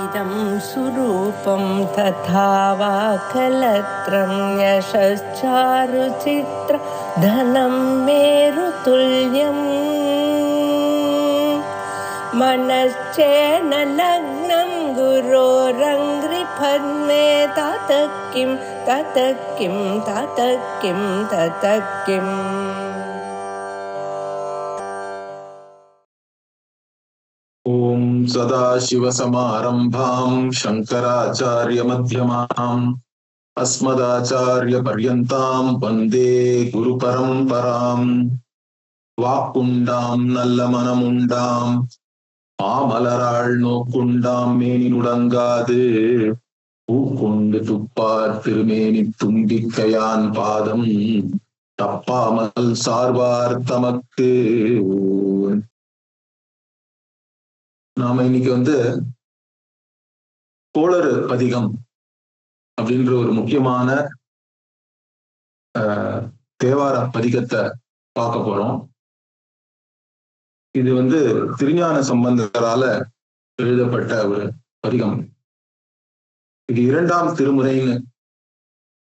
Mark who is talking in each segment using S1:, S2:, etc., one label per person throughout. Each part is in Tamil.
S1: इदं सुरूपं तथा वा कलत्रं यशश्चारुचित्र धनं मेरुतुल्यम् मनश्चेन लग्नं गुरोरङ्घ्रिपद्मे ततः किं ततः किं ततः किं ततः किम्
S2: ओम सदाशिवसमारंभां शंकराचार्यमध्यमाम् अस्मदाचार्यपर्यन्तां वन्दे गुरुपरम्पराम् வாக்குண்டாம் நல்ல மனமுண்டாம் மாமலராள் நோக்குண்டாம் மேனி நுடங்காது பூக்கொண்டு துப்பார் திருமேனி தும்பிக்கையான் பாதம் தப்பாமல் சார்வார் தமக்கு. நாம இன்னைக்கு கோளறு பதிகம் அப்படின்ற ஒரு முக்கியமான தேவார பதிகத்தை பார்க்க போறோம். இது திருஞான சம்பந்தரால எழுதப்பட்ட ஒரு பதிகம். இது 2ஆம் திருமுறைன்னு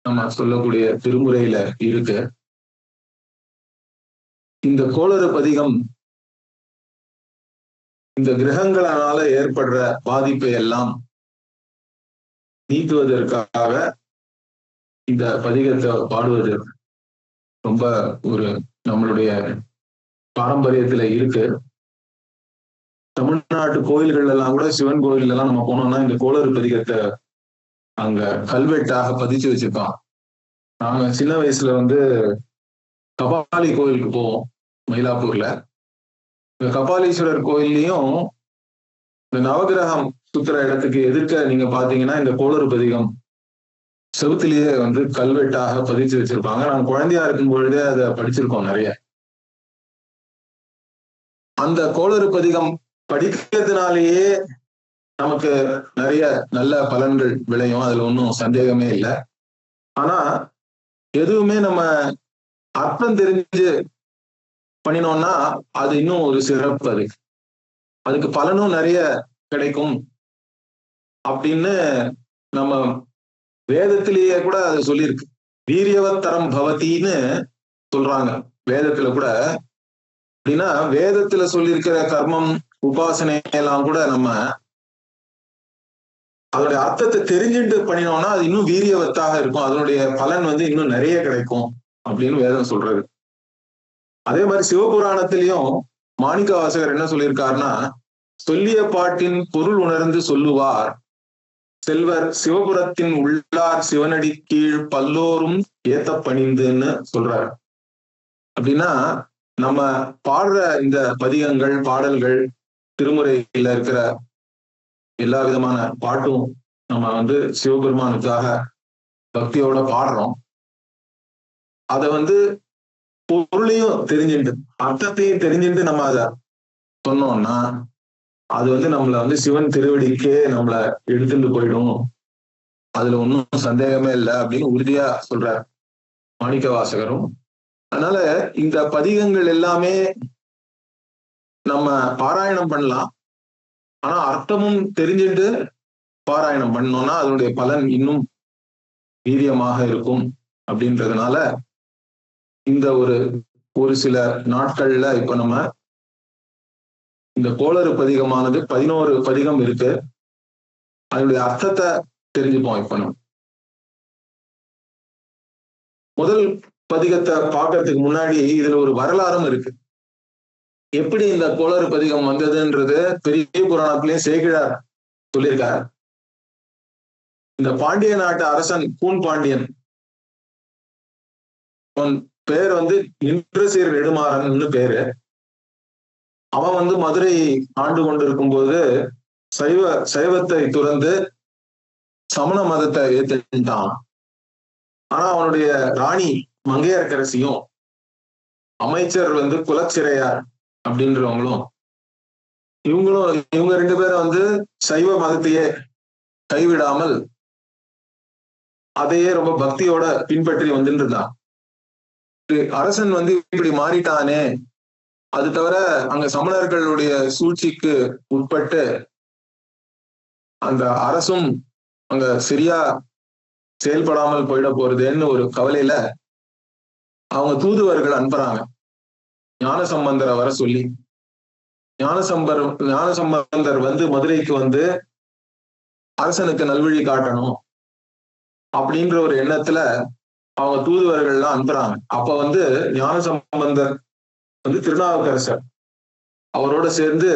S2: நம்ம சொல்லக்கூடிய திருமுறையில இருக்கு. இந்த கோளறு பதிகம் இந்த கிரகங்களால ஏற்படுற பாதிப்பை எல்லாம் நீக்குவதற்காக இந்த பதிகத்தை பாடுவது ரொம்ப ஒரு நம்மளுடைய பாரம்பரியத்துல இருக்கு. தமிழ்நாட்டு கோயில்கள் எல்லாம் கூட, சிவன் கோயில் எல்லாம் நம்ம போனோம்னா இந்த கோளறு பதிகத்தை அங்க கல்வெட்டாக பதிச்சு வச்சிருக்கான். நாங்க சின்ன வயசுல கபாலி கோயிலுக்கு போவோம் மயிலாப்பூர்ல. இந்த கபாலீஸ்வரர் கோயில்லையும் இந்த நவகிரகம் சுத்துற இடத்துக்கு எதிர்க்க நீங்க பாத்தீங்கன்னா இந்த கோளறு பதிகம் செவுத்திலேயே கல்வெட்டாக பதிச்சு வச்சிருப்பாங்க. நாங்க குழந்தையா இருக்கும் பொழுதே அதை படிச்சிருக்கோம் நிறைய. அந்த கோளறு பதிகம் படிக்கிறதுனாலேயே நமக்கு நிறைய நல்ல பலன்கள் விளையும், அதுல ஒன்றும் சந்தேகமே இல்லை. ஆனா எதுவுமே நம்ம அர்த்தம் தெரிஞ்சு பண்ணினோம்னா அது இன்னும் ஒரு சிறப்பு. அதுக்கு பலனும் நிறைய கிடைக்கும் அப்படின்னு நம்ம வேதத்திலேயே கூட அது சொல்லியிருக்கு. வீரியவத்தரம் பவத்தின்னு சொல்றாங்க வேதத்துல கூட. அப்படின்னா வேதத்துல சொல்லியிருக்கிற கர்மம் உபாசனை எல்லாம் கூட நம்ம அதனுடைய அர்த்தத்தை தெரிஞ்சுட்டு பண்ணினோம்னா அது இன்னும் வீரியவத்தாக இருக்கும், அதனுடைய பலன் இன்னும் நிறைய கிடைக்கும் அப்படின்னு வேதம் சொல்றது. அதே மாதிரி சிவபுராணத்திலையும் மாணிக்க வாசகர் என்ன சொல்லியிருக்காருன்னா, சொல்லிய பாட்டின் பொருள் உணர்ந்து சொல்லுவார் செல்வர் சிவபுரத்தின் உள்ளார் சிவனடி கீழ் பல்லோரும் ஏத்த பணிந்துன்னு சொல்றாரு. அப்படின்னா நம்ம பாடுற இந்த பதிகங்கள் பாடல்கள் திருமுறையில இருக்கிற எல்லா விதமான பாட்டும் நம்ம சிவபெருமானுக்காக பக்தியோட பாடுறோம். அதை பொருளையும் தெரிஞ்சுட்டு அர்த்தத்தையும் தெரிஞ்சுட்டு நம்ம அதை சொன்னோம்னா அது நம்மள சிவன் திருவடிக்கே நம்மளை எடுத்துட்டு போயிடும், அதுல ஒன்றும் சந்தேகமே இல்லை அப்படின்னு உறுதியா சொல்றார் மாணிக்க வாசகரும். அதனால இந்த பதிகங்கள் எல்லாமே நம்ம பாராயணம் பண்ணலாம். ஆனா அர்த்தமும் தெரிஞ்சுட்டு பாராயணம் பண்ணோம்னா அதனுடைய பலன் இன்னும் வீரியமாக இருக்கும். அப்படின்றதுனால இந்த ஒரு சில நாட்கள்ல இப்ப நம்ம இந்த கோளறு பதிகமானது 11 பதிகம் இருக்கு, அதனுடைய அர்த்தத்தை தெரிஞ்சுப்போம். இப்ப நம்ம முதல் பதிகத்தை பார்க்கறதுக்கு முன்னாடி இதுல ஒரு வரலாறும் இருக்கு. எப்படி இந்த கோளறு பதிகம் வந்ததுன்றது பெரிய புராணத்திலேயே சேக்கிழார் சொல்லியிருக்கார். இந்த பாண்டிய நாட்டு அரசன் கூன் பாண்டியன், அவன் பேர் இன்றசீர் நெடுமாறன்னு பேரு. அவன் மதுரை ஆண்டு கொண்டிருக்கும் போது சைவத்தை துறந்து சமண மதத்தை ஏத்துட்டான். ஆனா அவனுடைய ராணி மங்கையர்க்கரசியும் அமைச்சர் குலச்சிறையார் அப்படின்றவங்களும் இவங்க 2 பேரும் சைவ மதத்தையே கைவிடாமல் அதையே ரொம்ப பக்தியோட பின்பற்றி வந்துட்டு இருந்தான். அரசன் இப்படி மாறிட்டானே, அது தவிர அங்க சமணர்களுடைய சூழ்ச்சிக்கு உட்பட்டு அந்த அரசும் அங்க சரியா செயல்படாமல் போயிட போறதுன்னு ஒரு கவலையில அவங்க தூதுவர்கள் அனுப்புறாங்க ஞானசம்பந்தரை வர சொல்லி. ஞானசம்பந்தர் வந்து மதுரைக்கு வந்து அரசனுக்கு நல்வழி காட்டணும் அப்படின்ற ஒரு எண்ணத்துல அவங்க தூதுவர்கள்லாம் அனுப்புறாங்க. அப்ப வந்து ஞானசம்பந்தர் வந்து திருநாவுக்கரசர் அவரோட சேர்ந்து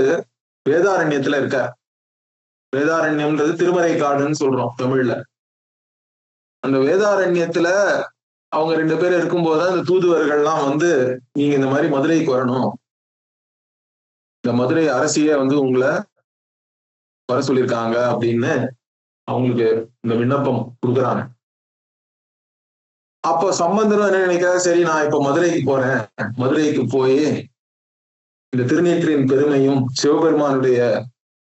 S2: வேதாரண்யத்துல இருக்கார். வேதாரண்யம்ன்றது திருமறை காடுன்னு சொல்றோம் தமிழ்ல. அந்த வேதாரண்யத்துல அவங்க 2 பேரும் இருக்கும்போதுதான் இந்த தூதுவர்கள்லாம் வந்து நீங்க இந்த மாதிரி மதுரைக்கு வரணும், இந்த மதுரை அரசிய வந்து உங்களை வர சொல்லியிருக்காங்க அப்படின்னு அவங்களுக்கு இந்த விண்ணப்பம் கொடுக்குறாங்க. அப்போ சம்பந்தரும் என்ன நினைக்கிறாரு, சரி நான் இப்ப மதுரைக்கு போறேன், மதுரைக்கு போய் இந்த திருநீற்றின் பெருமையும் சிவபெருமானுடைய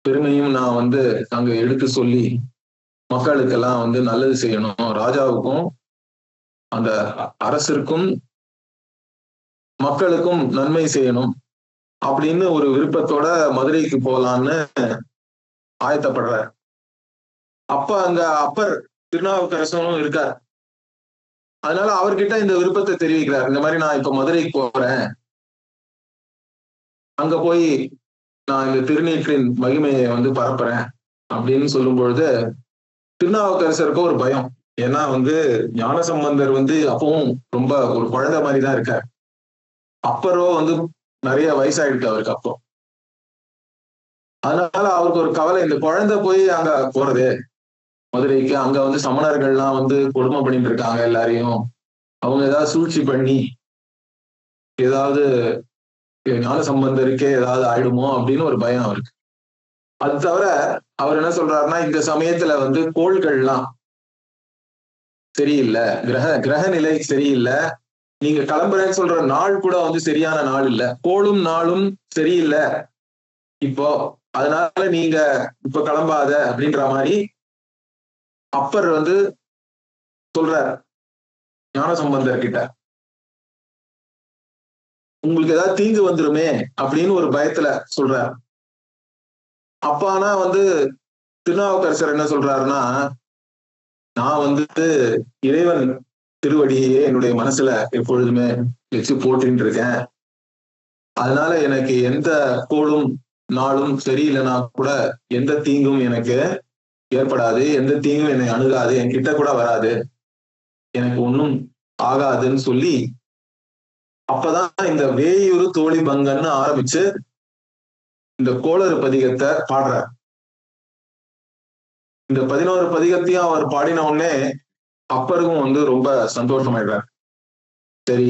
S2: பெருமையும் நான் வந்து அங்க எடுத்து சொல்லி மக்களுக்கெல்லாம் வந்து நல்லது செய்யணும், ராஜாவுக்கும் அந்த அரசருக்கும் மக்களுக்கும் நன்மை செய்யணும் அப்படின்னு ஒரு விருப்பத்தோட மதுரைக்கு போகலான்னு ஆயத்தப்படுறார். அப்ப அங்க அப்பர் திருநாவுக்கரசரும் இருக்கார். அதனால அவர்கிட்ட இந்த விருப்பத்தை தெரிவிக்கிறார். இந்த மாதிரி நான் இப்ப மதுரைக்கு போறேன், அங்க போய் நான் இந்த திருநீற்றின் மகிமையை வந்து பரப்புறேன் அப்படின்னு சொல்லும் பொழுது திருநாவுக்கரசருக்கு ஒரு பயம். ஏன்னா வந்து ஞானசம்பந்தர் வந்து அப்பவும் ரொம்ப ஒரு குழந்தை மாதிரி தான் இருக்கார். அப்பரோ வந்து நிறைய வயசாயிருக்கு அவருக்கு அப்போ. அதனால அவருக்கு ஒரு கவலை, இந்த குழந்தை போய் அங்க போறது மதுரைக்கு, அங்க வந்து சமணர்கள்லாம் வந்து கொடுமை பண்ணிட்டு இருக்காங்க எல்லாரையும், அவங்க ஏதாவது சூழ்ச்சி பண்ணி ஏதாவது ஞானசம்பந்தருக்கே ஏதாவது ஆயிடுமோ அப்படின்னு ஒரு பயம் அவருக்கு. அது தவிர அவர் என்ன சொல்றாருன்னா, இந்த சமயத்துல வந்து கோள்கள்லாம் சரியில்லை, கிரக நிலை சரியில்லை, நீங்க கிளம்புறேன்னு சொல்ற நாள் கூட வந்து சரியான நாள் இல்ல, கோளும் நாளும் சரியில்லை இப்போ, அதனால நீங்க இப்ப கிளம்பாத அப்படின்ற மாதிரி அப்பர் வந்து சொல்றார் ஞானசம்பந்தர் கிட்ட. உங்களுக்கு ஏதாவது தீங்கு வந்துருமே அப்படின்னு ஒரு பயத்துல சொல்றார். அப்பானா வந்து திருநாவுக்கரசர் என்ன சொல்றாருன்னா, நான் வந்து இறைவன் திருவடியே என்னுடைய மனசுல எப்பொழுதுமே வச்சு போட்டுட்டு இருக்கேன், அதனால எனக்கு எந்த கோளும் நாளும் சரியில்லைன்னா கூட எந்த தீங்கும் எனக்கு ஏற்படாது, எந்த தீங்கும் என்னை அணுகாது, என் கிட்ட கூட வராது, எனக்கு ஒன்றும் ஆகாதுன்னு சொல்லி அப்பதான் இந்த வேயுறு தோழி பங்கன்னு ஆரம்பிச்சு இந்த கோளறு பதிகத்தை பாடுறார். இந்த 11 பதிகத்தையும் அவர் பாடின உடனே அப்பருக்கும் வந்து ரொம்ப சந்தோஷமாயிடுறார். சரி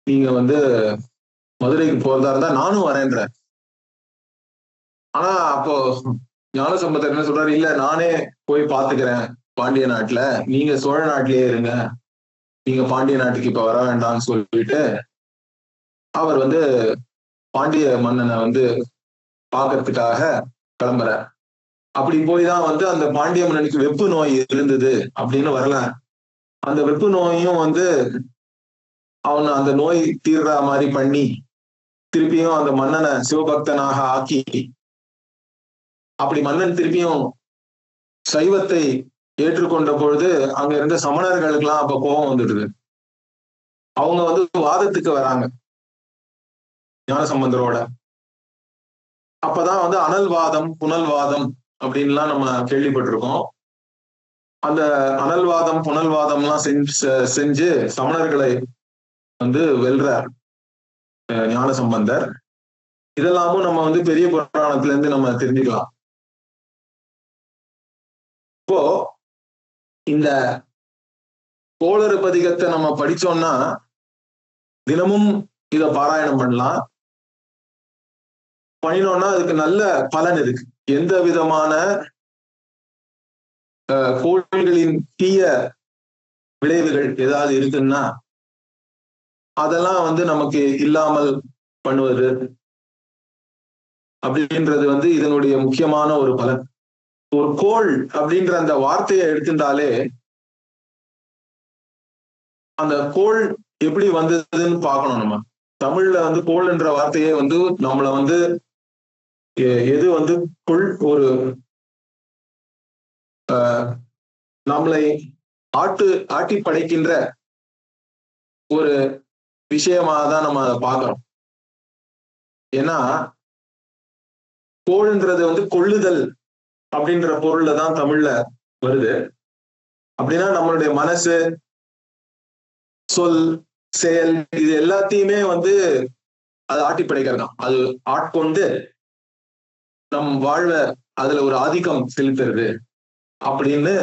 S2: நீங்க வந்து மதுரைக்கு போறதா இருந்தா நானும் வரேன்ற. ஆனா அப்போ ஞானசம்பந்தர் என்ன சொல்றாரு, இல்ல நானே போய் பாத்துக்கிறேன் பாண்டிய நாட்டுல, நீங்க சோழ நாட்டிலேயே இருங்க, நீங்க பாண்டிய நாட்டுக்கு இப்ப வர வேண்டாம்னு சொல்லிட்டு அவர் வந்து பாண்டிய மன்னனை வந்து பாக்குறதுக்காக கிளம்புறார். அப்படி போய் தான் வந்து அந்த பாண்டிய மன்னனுக்கு வெப்பு நோய் இருந்தது அப்படின்னு வரல. அந்த வெப்பு நோயும் வந்து அவன் அந்த நோய் தீர்ற மாதிரி பண்ணி திருப்பியும் அந்த மன்னனை சிவபக்தனாக ஆக்கி, அப்படி மன்னன் திருப்பியும் சைவத்தை ஏற்றுக்கொண்ட பொழுது அங்க இருந்த சமணர்களுக்கெல்லாம் அப்ப கோபம் வந்துடுது. அவங்க வந்து வாதத்துக்கு வராங்க ஞானசம்பந்தரோட. அப்பதான் வந்து அனல்வாதம் புனல்வாதம் அப்படின்லாம் நம்ம கேள்விப்பட்டிருக்கோம். அந்த அனல்வாதம் புனல்வாதம்லாம் செஞ்சு சமணர்களை வந்து வெல்றார் ஞானசம்பந்தர். இதெல்லாமும் நம்ம வந்து பெரிய புராணத்துல இருந்து நம்ம தெரிஞ்சுக்கலாம். இப்போ இந்த கோளறு பதிகத்தை நம்ம படிச்சோம்னா தினமும் இத பாராயணம் பண்ணலாம். பண்ணினோம்னா அதுக்கு நல்ல பலன் இருக்கு. எந்த விதமான கோள்களின் தீய விளைவுகள் ஏதாவது இருக்குன்னா அதெல்லாம் வந்து நமக்கு இல்லாமல் பண்ணுவது அப்படின்றது வந்து இதனுடைய முக்கியமான ஒரு பலன். ஒரு கோள் அப்படின்ற அந்த வார்த்தையை எடுத்துட்டாலே அந்த கோள் எப்படி வந்ததுன்னு பார்க்கணும். நம்ம தமிழ்ல வந்து கோள் என்ற வார்த்தையே வந்து நம்மள வந்து எது வந்து ஒரு நம்மளை ஆட்டி படைக்கின்ற ஒரு விஷயமா தான் நம்ம அதை பார்க்கிறோம். ஏன்னா கோள்ன்றது வந்து கொள்ளுதல் அப்படின்ற பொருள்ல தான் தமிழ்ல வருது. அப்படின்னா நம்மளுடைய மனசு, சொல், செயல் இது எல்லாத்தையுமே வந்து அது ஆட்டி படைக்கிறது தான். அது ஆட்கொண்டு நம் வாழ்வை அதுல ஒரு ஆதிக்கம் செலுத்துறது அப்படின்னு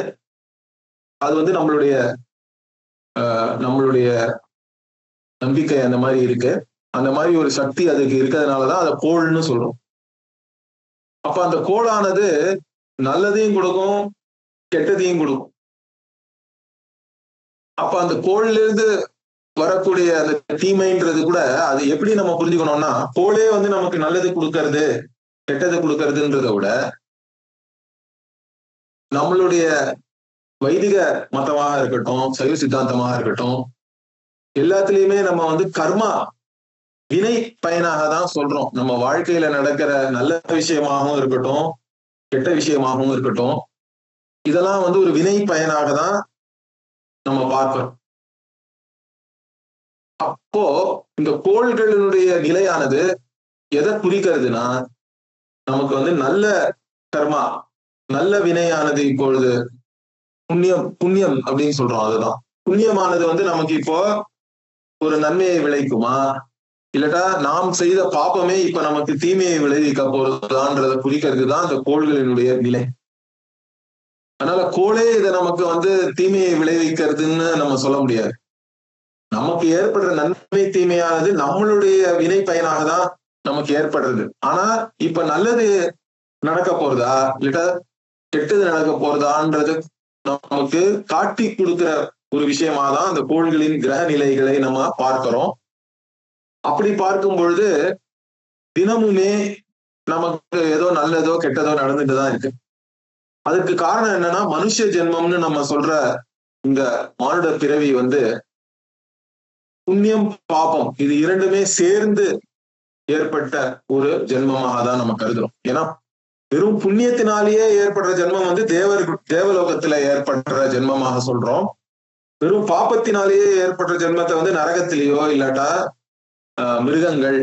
S2: அது வந்து நம்மளுடைய நம்பிக்கை அந்த மாதிரி இருக்கு. அந்த மாதிரி ஒரு சக்தி அதுக்கு இருக்கிறதுனாலதான் அதை கோள்னு சொல்றோம். அப்ப அந்த கோளானது நல்லதையும் கொடுக்கும், கெட்டதையும் கொடுக்கும். அப்ப அந்த கோள்ல இருந்து வரக்கூடிய அந்த தீமைன்றது கூட அது எப்படி நம்ம புரிஞ்சுக்கணும்னா, கோளே வந்து நமக்கு நல்லது கொடுக்கறது கெட்டது கொடுக்கறதுன்றத விட நம்மளுடைய வைதிக மதமாக இருக்கட்டும், சைவ சித்தாந்தமாக இருக்கட்டும், எல்லாத்துலயுமே நம்ம வந்து கர்மா வினை பயனாக தான் சொல்றோம். நம்ம வாழ்க்கையில நடக்கிற நல்ல விஷயமாகவும் இருக்கட்டும், கெட்ட விஷயமாகவும் இருக்கட்டும், இதெல்லாம் வந்து ஒரு வினை பயனாக தான் நம்ம பார்க்கிறோம். அப்போ இந்த கோள்களினுடைய நிலையானது எதை குறிக்கிறதுனா, நமக்கு வந்து நல்ல கர்மா, நல்ல வினையானது இப்பொழுது புண்ணியம் அப்படின்னு சொல்றோம். அதுதான் புண்ணியமானது வந்து நமக்கு இப்போ ஒரு நன்மையை விளைக்குமா, இல்லட்டா நாம் செய்த பாப்பமே இப்ப நமக்கு தீமையை விளைவிக்க போறதான்றதை குறிக்கிறது தான் இந்த கோள்களினுடைய நிலை. அதனால கோளே இதை நமக்கு வந்து தீமையை விளைவிக்கிறதுன்னு நம்ம சொல்ல முடியாது. நமக்கு ஏற்படுற நன்மை தீமையானது நம்மளுடைய வினை பயனாக தான் நமக்கு ஏற்படுறது. ஆனா இப்ப நல்லது நடக்க போறதா இல்லட்டா கெட்டது நடக்க போறதான்றது நமக்கு காட்டி கொடுக்கிற ஒரு விஷயமா தான் அந்த கோள்களின் கிரக நிலைகளை நம்ம பார்க்கிறோம். அப்படி பார்க்கும் பொழுது தினமுமே நமக்கு ஏதோ நல்லதோ கெட்டதோ நடந்துட்டு தான் இருக்கு. அதுக்கு காரணம் என்னன்னா, மனுஷ ஜென்மம்னு நம்ம சொல்ற இந்த மானுட பிறவி வந்து புண்ணியம் பாபம் இது இரண்டுமே சேர்ந்து ஏற்பட்ட ஒரு ஜென்மமாக தான் நம்ம கருதுறோம். ஏன்னா வெறும் புண்ணியத்தினாலேயே ஏற்படுற ஜென்மம் வந்து தேவலோகத்துல ஏற்படுற ஜென்மமாக சொல்றோம். வெறும் பாப்பத்தினாலேயே ஏற்பட்ட ஜென்மத்தை வந்து நரகத்திலேயோ இல்லாட்டா மிருகங்கள்,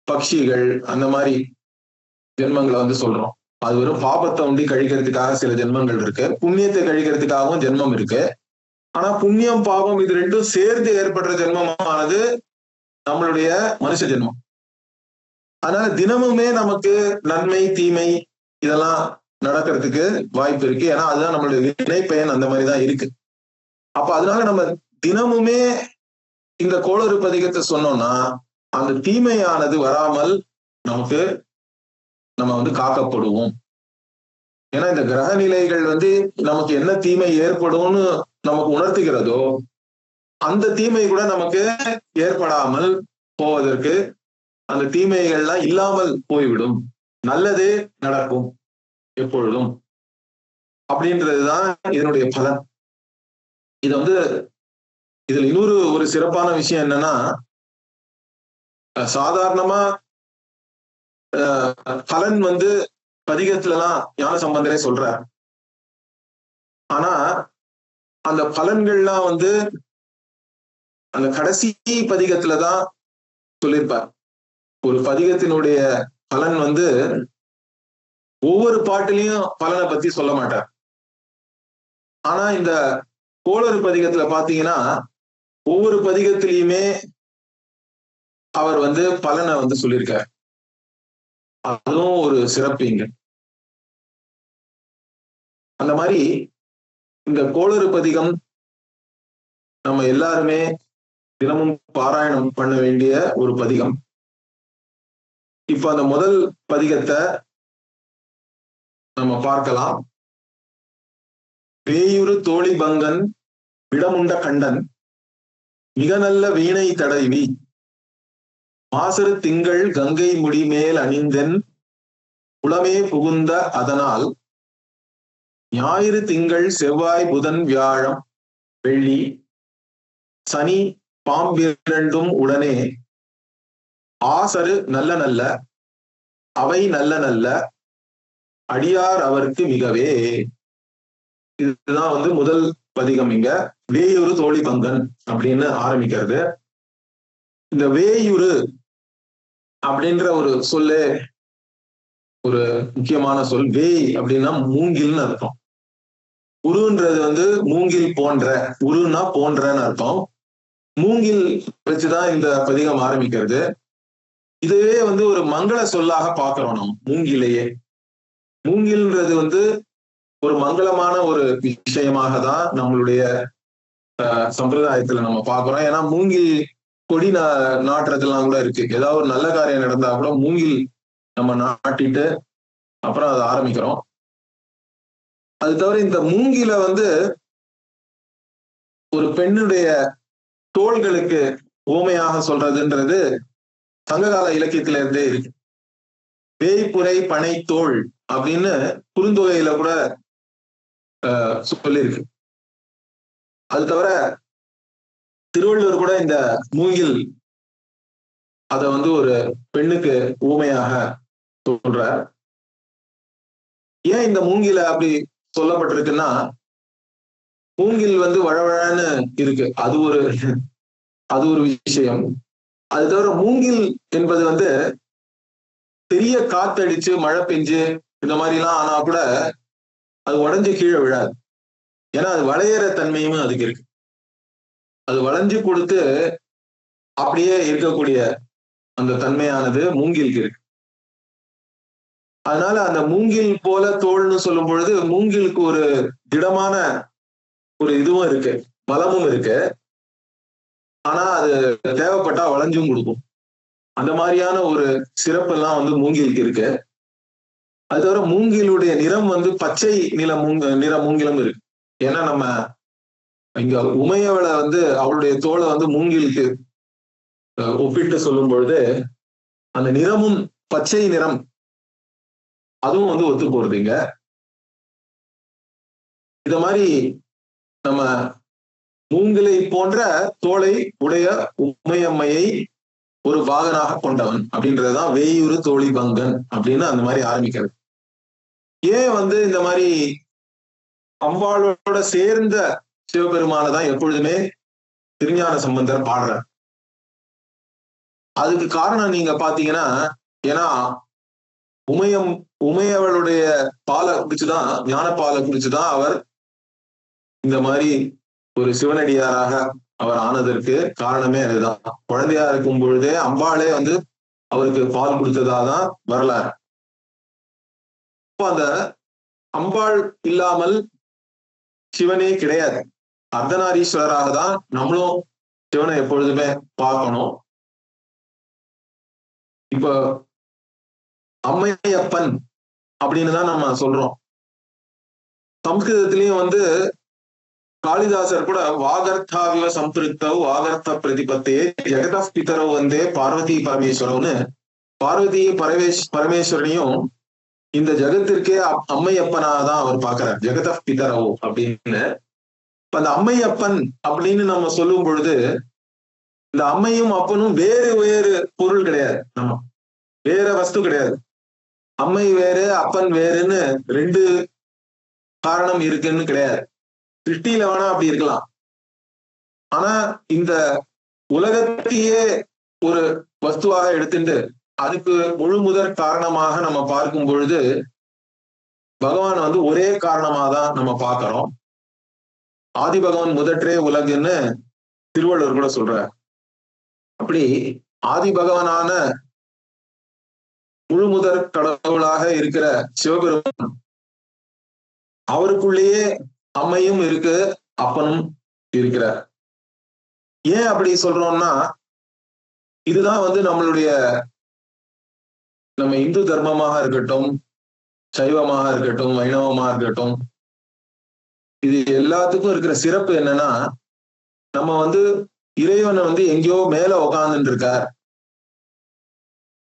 S2: பட்சிகள் அந்த மாதிரி ஜென்மங்களை வந்து சொல்றோம். அது வெறும் பாபத்தை உண்டி கழிக்கிறதுக்காக சில ஜென்மங்கள் இருக்கு, புண்ணியத்தை கழிக்கிறதுக்காகவும் ஜென்மம் இருக்கு. ஆனா புண்ணியம் பாவம் இது ரெண்டும் சேர்ந்து ஏற்படுற ஜென்மமானது நம்மளுடைய மனுஷ ஜென்மம். அதனால தினமுமே நமக்கு நன்மை தீமை இதெல்லாம் நடக்கிறதுக்கு வாய்ப்பு இருக்கு. ஏன்னா அதுதான் நம்மளுடைய வினை பயன் அந்த மாதிரிதான் இருக்கு. அப்ப அதனால நம்ம தினமுமே இந்த கோளறு பதிகத்தை சொன்னோம்னா அந்த தீமையானது வராமல் நமக்கு நம்ம வந்து காக்கப்படுவோம். ஏன்னா இந்த கிரக நிலைகள் வந்து நமக்கு என்ன தீமை ஏற்படும்னு நமக்கு உணர்த்துகிறதோ அந்த தீமை கூட நமக்கு ஏற்படாமல் போவதற்கு அந்த தீமைகள்லாம் இல்லாமல் போய்விடும், நல்லதே நடக்கும் எப்பொழுதும் அப்படின்றதுதான் இதனுடைய பலன். இது வந்து இதுல இன்னொரு ஒரு சிறப்பான விஷயம் என்னன்னா, சாதாரணமா பலன் வந்து பதிகத்துலலாம் ஞான சம்பந்தரே சொல்றார். ஆனா அந்த பலன்கள்லாம் வந்து அந்த கடைசி பதிகத்துலதான் சொல்லியிருப்பார். ஒரு பதிகத்தினுடைய பலன் வந்து ஒவ்வொரு பாட்டிலையும் பலனை பத்தி சொல்ல மாட்டார். ஆனா இந்த கோளறு பதிகத்துல பாத்தீங்கன்னா ஒவ்வொரு பதிகத்திலையுமே அவர் வந்து பலனை வந்து சொல்லியிருக்கார். அதுவும் ஒரு சிறப்பு இங்க. அந்த மாதிரி இந்த கோளறு பதிகம் நம்ம எல்லாருமே தினமும் பாராயணம் பண்ண வேண்டிய ஒரு பதிகம். இப்ப அந்த முதல் பதிகத்தை நம்ம பார்க்கலாம். வேயுறு தோழி பங்கன் விடமுண்ட கண்டன் மிக நல்ல வீணை தடைவி மாசரு திங்கள் கங்கை முடி மேல் அணிந்தன் புலமே புகுந்த அதனால் ஞாயிறு திங்கள் செவ்வாய் புதன் வியாழம் வெள்ளி சனி பாம்பிரண்டும் உடனே ஆசரு நல்ல நல்ல அவை நல்ல நல்ல அடியார் அவருக்கு மிகவே. இதுதான் வந்து முதல் பதிகம். இங்க வேயுறு தோழி பங்கன் அப்படின்னு ஆரம்பிக்கிறது. இந்த வேயுறு அப்படின்ற ஒரு சொல்லு ஒரு முக்கியமான சொல். வேய் அப்படின்னா மூங்கில்னு அர்த்தம். உருன்றது வந்து மூங்கில் போன்ற, உருன்னா போன்றன்னு அர்த்தம். மூங்கில் வச்சுதான் இந்த பதிகம் ஆரம்பிக்கிறது. இதுவே வந்து ஒரு மங்கள சொல்லாக பார்க்கிறோம் நம்ம மூங்கிலேயே. மூங்கில்ன்றது வந்து ஒரு மங்களமான ஒரு விஷயமாக தான் நம்மளுடைய சம்பிரதாயத்துல நம்ம பார்க்கிறோம். ஏன்னா மூங்கில் கொடி நாட்டுறதுலாம் கூட இருக்கு. ஏதாவது ஒரு நல்ல காரியம் நடந்தா கூட மூங்கில் நம்ம நாட்டிட்டு அப்புறம் அதை ஆரம்பிக்கிறோம். அது தவிர இந்த மூங்கில வந்து ஒரு பெண்ணுடைய தோள்களுக்கு ஓமையாக சொல்றதுன்றது சங்ககால இலக்கியத்தில இருந்தே இருக்கு. வேய்ப்புரை பனை தோள் அப்படின்னு குறுந்தொகையில கூட சொல்லியிருக்கு. அது தவிர திருவள்ளுவர் கூட இந்த மூங்கில் அத வந்து ஒரு பெண்ணுக்கு ஊமையாக சொல்றார். ஏன் இந்த மூங்கில அப்படி சொல்லப்பட்டிருக்குன்னா, மூங்கில் வந்து வழவழன்னு இருக்கு, அது ஒரு விஷயம். அது தவிர மூங்கில் என்பது வந்து பெரிய காத்தடிச்சு மழை பெஞ்சு இந்த மாதிரி எல்லாம் ஆனா கூட அது உடஞ்சு கீழே விழாது. ஏன்னா அது வளையிற தன்மையும் அதுக்கு இருக்கு. அது வளைஞ்சு கொடுத்து அப்படியே இருக்கக்கூடிய அந்த தன்மையானது மூங்கிலுக்கு இருக்கு. அதனால அந்த மூங்கில் போல தோல்னு சொல்லும் பொழுது மூங்கிலுக்கு ஒரு திடமான ஒரு இதுவும் இருக்கு, பலமும் இருக்கு. ஆனா அது தேவைப்பட்டா வளைஞ்சும் கொடுக்கும். அந்த மாதிரியான ஒரு சிறப்பு எல்லாம் வந்து மூங்கிலுக்கு இருக்கு. அது தவிர மூங்கிலுடைய நிறம் வந்து பச்சை நிற மூங்கிலும் இருக்கு. ஏன்னா நம்ம இங்க உமையவளை வந்து அவளுடைய தோலை வந்து மூங்கிலுக்கு ஒப்பிட்டு சொல்லும் பொழுது அந்த நிறமும் பச்சை நிறம் அதுவும் வந்து ஒத்து போறதுங்க. இத மாதிரி நம்ம மூங்கிலை போன்ற தோலை உடைய உமையம்மையை ஒரு பாகனாக கொண்டவன் அப்படின்றதுதான் வேயுறு தோழி பங்கன் அப்படின்னு அந்த மாதிரி ஆரம்பிக்கிறது. ஏன் வந்து இந்த மாதிரி அம்பாளோட சேர்ந்த சிவபெருமானதான் எப்பொழுதுமே திருஞான சம்பந்தர் பாடுறார். அதுக்கு காரணம் நீங்க பாத்தீங்கன்னா, ஏன்னா உமையவளுடைய பாலை குடிச்சுதான், ஞான பாலை குடிச்சுதான் அவர் இந்த மாதிரி ஒரு சிவனடியாராக அவர் ஆனதற்கு காரணமே அதுதான். குழந்தையா இருக்கும் பொழுதே அம்பாளே வந்து அவருக்கு பால் கொடுத்ததாதான் வரலாறு. அந்த அம்பாள் இல்லாமல் சிவனே கிடையாது. அர்த்தநாரீஸ்வரராக தான் நம்மளும் சிவனை எப்பொழுதுமே பார்க்கணும். இப்ப அம்மையப்பன் அப்படின்னு தான் நம்ம சொல்றோம். சம்ஸ்கிருதத்திலையும் வந்து காளிதாசர் கூட வாகர்த்தாவிவ சம்பிருத்தவ் வாகர்த்த பிரதிபத்தே ஜெகத பிதரவ் வந்தே பார்வதி பரமேஸ்வரம்னு பார்வதி பரமேஸ்வரனையும் இந்த ஜெகத்திற்கே அம்மையப்பனாதான் அவர் பார்க்கிறார், ஜெகத பிதரவ் அப்படின்னு. இப்ப அந்த அம்மையப்பன் அப்படின்னு நம்ம சொல்லும் பொழுது இந்த அம்மையும் அப்பனும் வேறு வேறு பொருள் கிடையாது, நம்ம வேற வஸ்து கிடையாது. அம்மை வேறு அப்பன் வேறுன்னு ரெண்டு காரணம் இருக்குன்னு கிடையாது. சிருஷ்டியில வேணா அப்படி இருக்கலாம். ஆனா இந்த உலகத்தையே ஒரு வஸ்துவாக எடுத்துட்டு அதுக்கு முழு முதற் காரணமாக நம்ம பார்க்கும் பொழுது பகவான் வந்து ஒரே காரணமாக தான் நம்ம பார்க்கிறோம். ஆதி பகவான் முதற்றே உலகுன்னு திருவள்ளுவர் கூட சொல்றார். அப்படி ஆதி பகவானான முழு முதற் கடவுளாக இருக்கிற சிவபெருமான் அவருக்குள்ளேயே அம்மையும் இருக்கு, அப்பனும் இருக்கிறார். ஏன் அப்படி சொல்றோம்னா, இதுதான் வந்து நம்ம இந்து தர்மமாக இருக்கட்டும், சைவமாக இருக்கட்டும், வைணவமாக இருக்கட்டும், இது எல்லாத்துக்கும் இருக்கிற சிறப்பு என்னன்னா, நம்ம வந்து இறைவனை வந்து எங்கேயோ மேல உக்காந்துட்டு இருக்கார்,